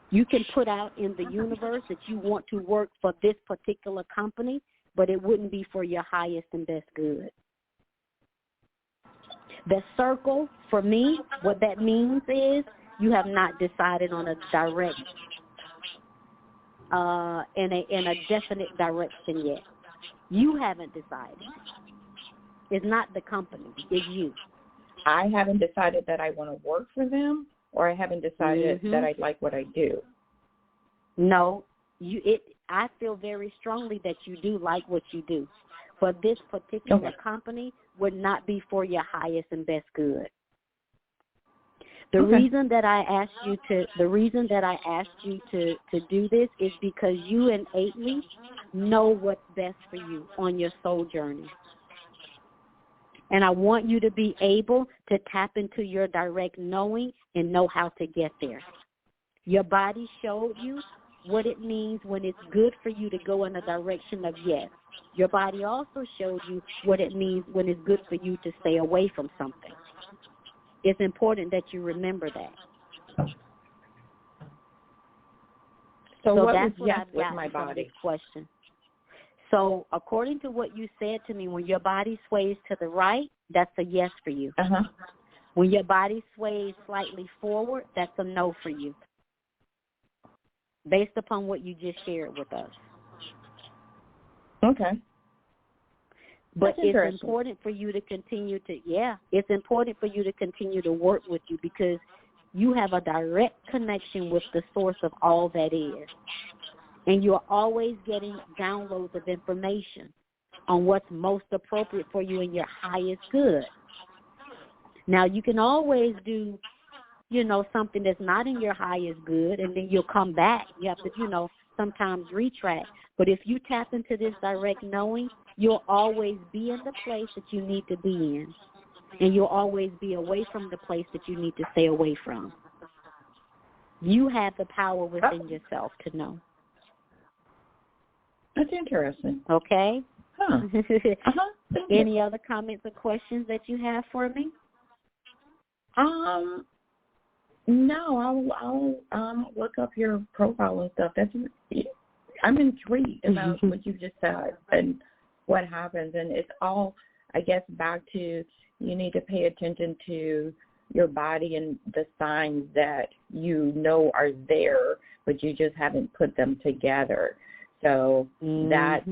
you can put out in the universe that you want to work for this particular company, but it wouldn't be for your highest and best good. The circle, for me, what that means is you have not decided on a direct, in a definite direction yet. You haven't decided. It's not the company. It's you.
I haven't decided that I want to work for them, or I haven't decided that I like what I do.
No, I feel very strongly that you do like what you do. But this particular company would not be for your highest and best good. The reason that I asked you to do this is because you innately know what's best for you on your soul journey. And I want you to be able to tap into your direct knowing and know how to get there. Your body showed you what it means when it's good for you to go in the direction of yes. Your body also showed you what it means when it's good for you to stay away from something. It's important that you remember that.
So what
that's
was
what
yes
I've
with
gotten
my
from
body?
this question. So according to what you said to me, when your body sways to the right, that's a yes for you.
Uh-huh.
When your body sways slightly forward, that's a no for you, based upon what you just shared with us.
Okay.
But
That's
it's important for you to continue to, it's important for you to continue to work with you, because you have a direct connection with the source of all that is. And you're always getting downloads of information on what's most appropriate for you and your highest good. Now, you can always do, something that's not in your highest good, and then you'll come back. You have to, sometimes retract. But if you tap into this direct knowing, you'll always be in the place that you need to be in. And you'll always be away from the place that you need to stay away from. You have the power within yourself to know.
That's interesting.
Okay?
Huh.
Any other comments or questions that you have for me?
No, I'll look up your profile and stuff. I'm intrigued about what you just said and what happens, and it's all, I guess, back to you need to pay attention to your body and the signs that are there, but you just haven't put them together. So that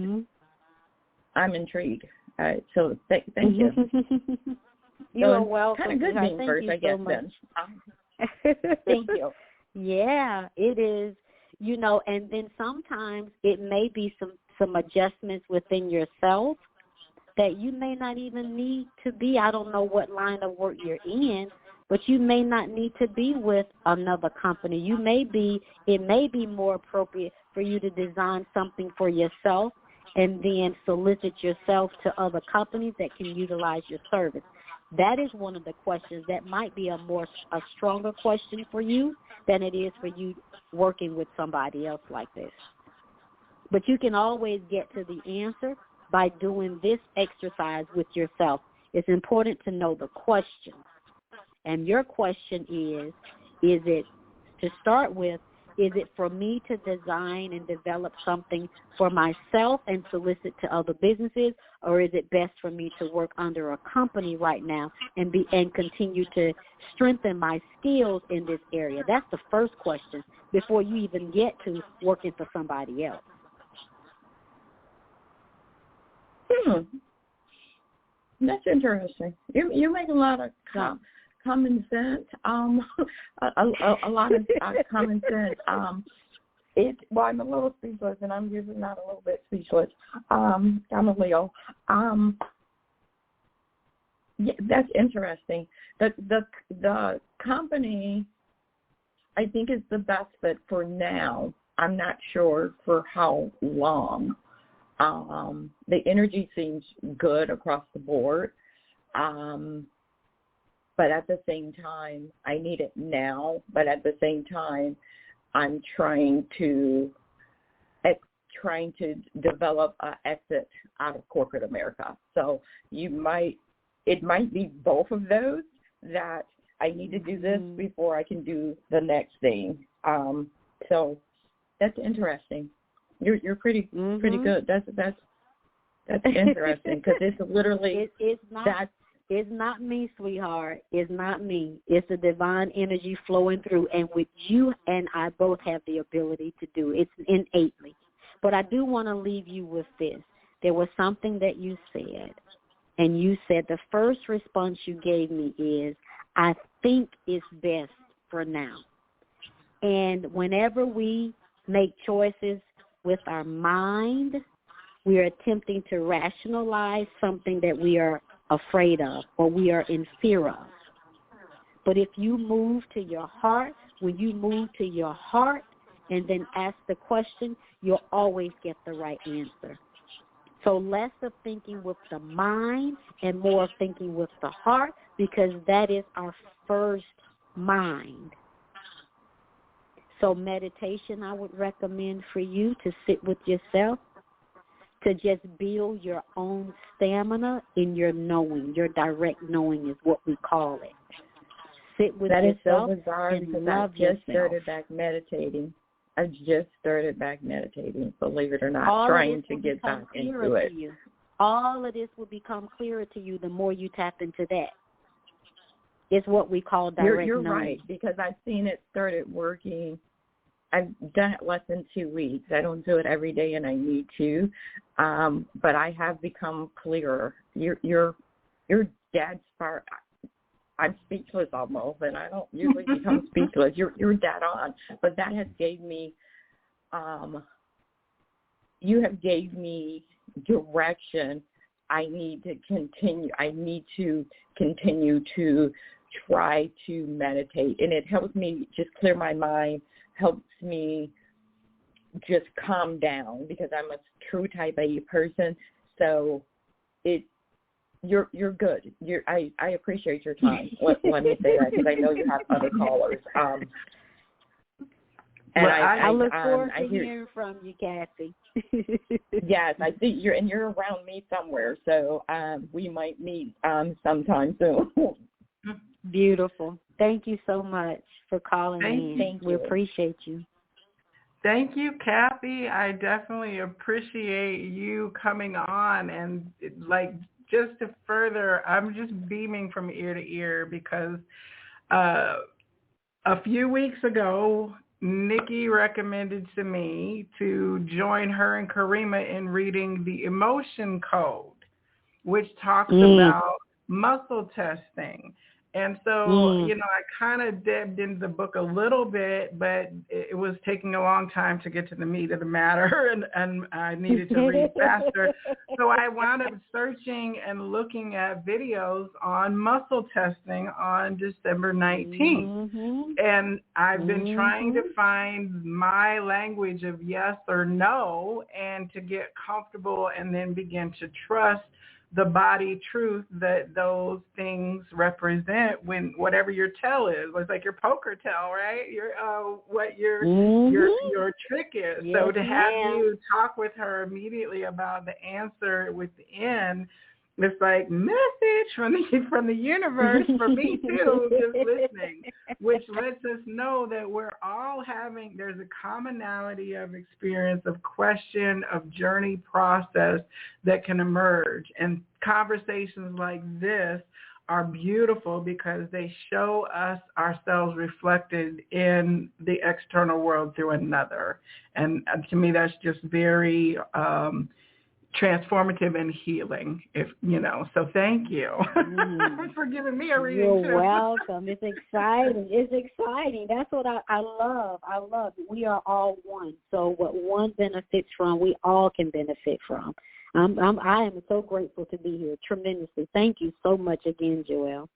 I'm intrigued. So thank you.
You are welcome.
Kind of good being first, I guess, then. Thank you.
Yeah, it is. And then sometimes it may be some adjustments within yourself that you may not even need to be. I don't know what line of work you're in, but you may not need to be with another company. It may be more appropriate for you to design something for yourself and then solicit yourself to other companies that can utilize your service. That is one of the questions that might be a stronger question for you than it is for you working with somebody else like this. But you can always get to the answer by doing this exercise with yourself. It's important to know the question. And your question is it, to start with, is it for me to design and develop something for myself and solicit to other businesses, or is it best for me to work under a company right now and continue to strengthen my skills in this area? That's the first question before you even get to working for somebody else.
That's interesting. You make a lot of common sense. A lot of common sense. I'm a little speechless, and I'm usually not a little bit speechless. I'm a Leo. Yeah, that's interesting. The company, I think, is the best fit for now. I'm not sure for how long. The energy seems good across the board. But at the same time, I need it now. But at the same time, I'm trying to develop an exit out of corporate America. So it might be both of those, that I need to do this before I can do the next thing. So that's interesting. You're pretty good. That's interesting, because it's literally
It's not me, sweetheart. It's not me. It's the divine energy flowing through, and with you and I both have the ability to do it. It's innately. But I do want to leave you with this. There was something that you said, and you said the first response you gave me is, I think it's best for now. And whenever we make choices with our mind, we are attempting to rationalize something that we are afraid of or we are in fear of. But if you move to your heart, when you move to your heart and then ask the question, you'll always get the right answer. So less of thinking with the mind and more of thinking with the heart, because that is our first mind. So meditation, I would recommend for you to sit with yourself, to just build your own stamina in your knowing. Your direct knowing is what we call it. Sit with yourself
so bizarre,
and
because
love
I just
yourself.
started back meditating, I just started back meditating, believe it or not,
All
trying to get back into it.
All of this will become clearer to you the more you tap into that. It's what we call direct
You're
knowing.
right, because I've seen it started working. I've done it less than 2 weeks. I don't do it every day, and I need to, but I have become clearer. Your dead spot. I'm speechless almost, and I don't usually become speechless. You're dead on, but that has gave me, you have gave me direction. I need to continue. I need to continue to try to meditate, and it helps me just clear my mind. Helps me just calm down because I'm a true type A person. So you're good. I appreciate your time. Let me say that because I know you have other callers. And
I look forward to hearing from you, Kathy.
Yes, I see you're around me somewhere, so we might meet sometime soon.
Beautiful. Thank you so much for calling in.
Thank you.
We appreciate you.
Thank you, Kathy. I definitely appreciate you coming on, and just to further, I'm just beaming from ear to ear because a few weeks ago, Nikki recommended to me to join her and Karima in reading the Emotion Code, which talks about muscle testing. And so, I kind of dipped into the book a little bit, but it was taking a long time to get to the meat of the matter, and I needed to read faster. So I wound up searching and looking at videos on muscle testing on December 19th. And I've been trying to find my language of yes or no, and to get comfortable and then begin to trust the body truth that those things represent when whatever your tell is. It's like your poker tell, right? What your trick is.
Yes,
so to have you talk with her immediately about the answer within, it's like message from the universe for me too, just listening, which lets us know that we're all there's a commonality of experience, of question, of journey process that can emerge. And conversations like this are beautiful because they show us ourselves reflected in the external world through another. And to me, that's just very transformative and healing, so thank you for giving me a reading.
You're welcome. It's exciting. That's what I love. We are all one. So what one benefits from, we all can benefit from. I am so grateful to be here tremendously. Thank you so much again, Joelle.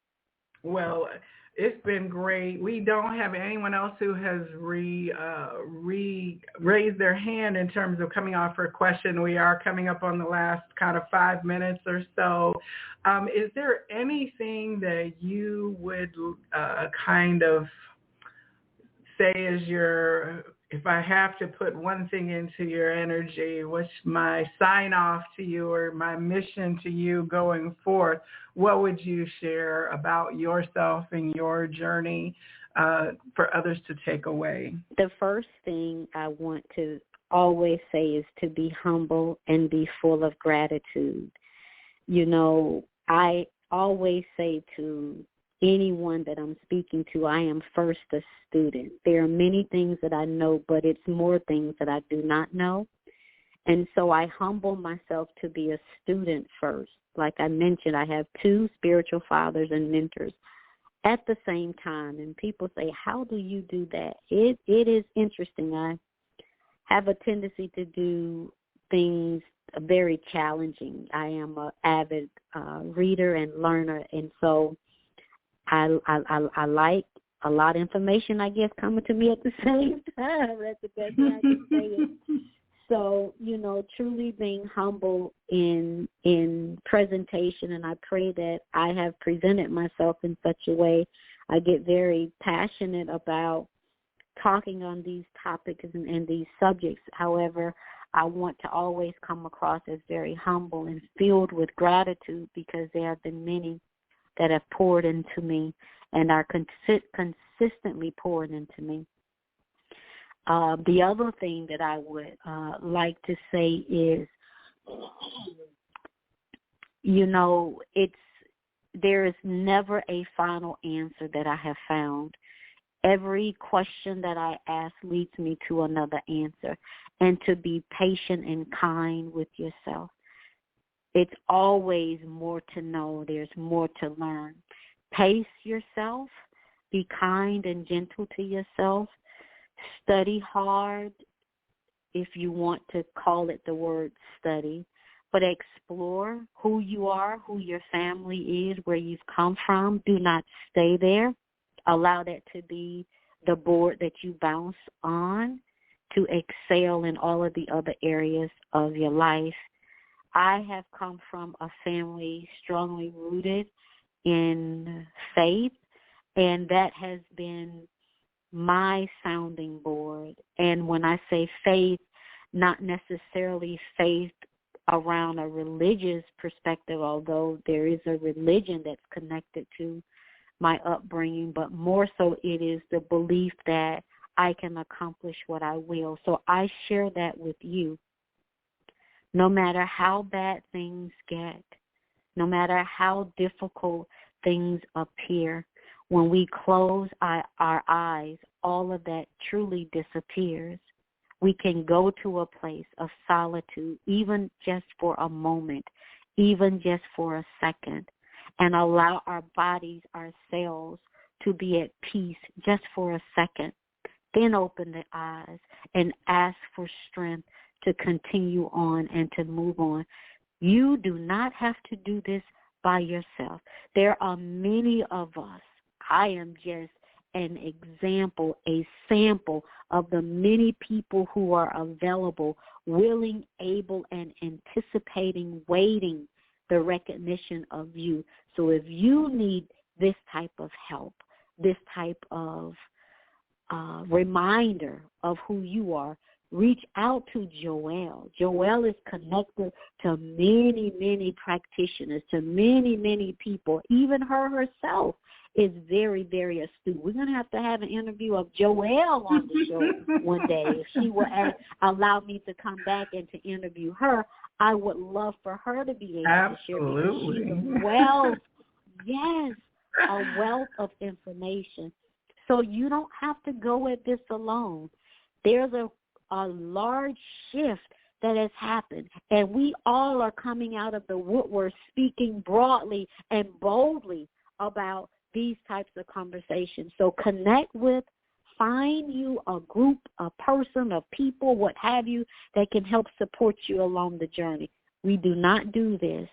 Well, it's been great. We don't have anyone else who has raised their hand in terms of coming on for a question. We are coming up on the last kind of 5 minutes or so. Is there anything that you would kind of say is if I have to put one thing into your energy, what's my sign off to you or my mission to you going forth? What would you share about yourself and your journey for others to take away?
The first thing I want to always say is to be humble and be full of gratitude. I always say to anyone that I'm speaking to, I am first a student. There are many things that I know, but it's more things that I do not know. And so I humble myself to be a student first. Like I mentioned, I have 2 spiritual fathers and mentors at the same time. And people say, how do you do that? It is interesting. I have a tendency to do things very challenging. I am an avid reader and learner. And so I like a lot of information, I guess, coming to me at the same time. That's the best way I can say it. So, truly being humble in presentation, and I pray that I have presented myself in such a way. I get very passionate about talking on these topics and these subjects. However, I want to always come across as very humble and filled with gratitude because there have been many that have poured into me and are consistently pouring into me. The other thing that I would like to say is, there is never a final answer that I have found. Every question that I ask leads me to another answer, and to be patient and kind with yourself. It's always more to know. There's more to learn. Pace yourself. Be kind and gentle to yourself. Study hard, if you want to call it the word study, but explore who you are, who your family is, where you've come from. Do not stay there. Allow that to be the board that you bounce on to excel in all of the other areas of your life. I have come from a family strongly rooted in faith, and that has been my sounding board. And when I say faith, not necessarily faith around a religious perspective, although there is a religion that's connected to my upbringing, but more so it is the belief that I can accomplish what I will. So I share that with you. No matter how bad things get, no matter how difficult things appear, when we close our eyes, all of that truly disappears. We can go to a place of solitude, even just for a moment, even just for a second, and allow our bodies, our cells, to be at peace just for a second. Then open the eyes and ask for strength to continue on and to move on. You do not have to do this by yourself. There are many of us. I am just an example, a sample of the many people who are available, willing, able, and anticipating, waiting the recognition of you. So if you need this type of help, this type of reminder of who you are, reach out to Joelle. Joelle is connected to many, many practitioners, to many, many people. Even her herself is very, very astute. We're going to have an interview of Joelle on the show one day. If she will allow me to come back and to interview her, I would love for her to be able to share, because she's a wealth, yes, a wealth of information. So you don't have to go at this alone. There's a large shift that has happened, and we all are coming out of the woodwork speaking broadly and boldly about these types of conversations. So connect with, find you a group, a person, a people, what have you, that can help support you along the journey. We do not do this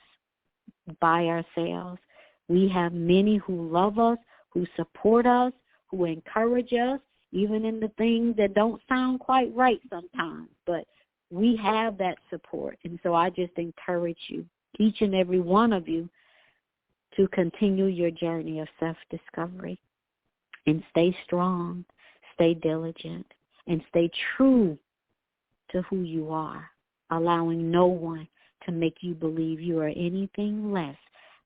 by ourselves. We have many who love us, who support us, who encourage us, even in the things that don't sound quite right sometimes. But we have that support. And so I just encourage you, each and every one of you, to continue your journey of self-discovery and stay strong, stay diligent, and stay true to who you are, allowing no one to make you believe you are anything less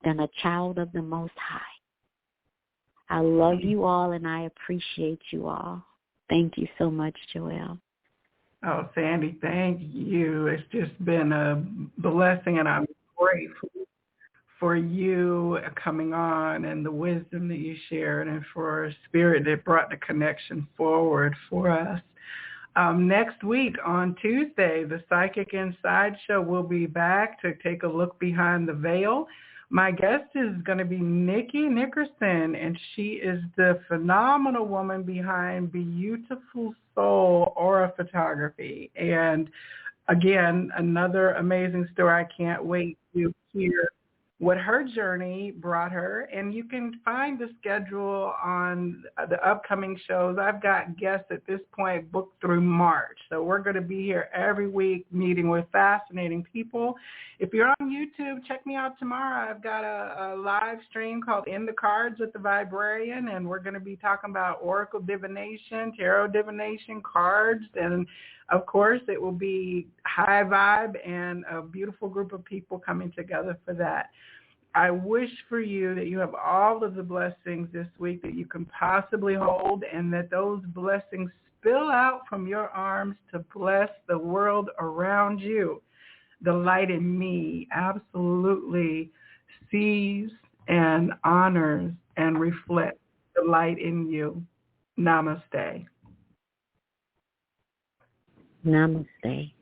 than a child of the Most High. I love you all, and I appreciate you all. Thank you so much, Joelle.
Oh, Sandy, thank you. It's just been a blessing, and I'm grateful for you coming on and the wisdom that you shared, and for a spirit that brought the connection forward for us. Next week on Tuesday, the Psychic Inside Show will be back to take a look behind the veil. My guest is going to be Nikki Nickerson, and she is the phenomenal woman behind Beautiful Soul Aura Photography. And again, another amazing story. I can't wait to hear what her journey brought her. And you can find the schedule on the upcoming shows. I've got guests at this point booked through March. So we're going to be here every week meeting with fascinating people. If you're on YouTube, check me out tomorrow. I've got a live stream called In the Cards with the Viberarian, and we're going to be talking about oracle divination, tarot divination, cards, and of course it will be high vibe and a beautiful group of people coming together for that. I wish for you that you have all of the blessings this week that you can possibly hold, and that those blessings spill out from your arms to bless the world around you. The light in me absolutely sees and honors and reflects the light in you. Namaste.
Namaste.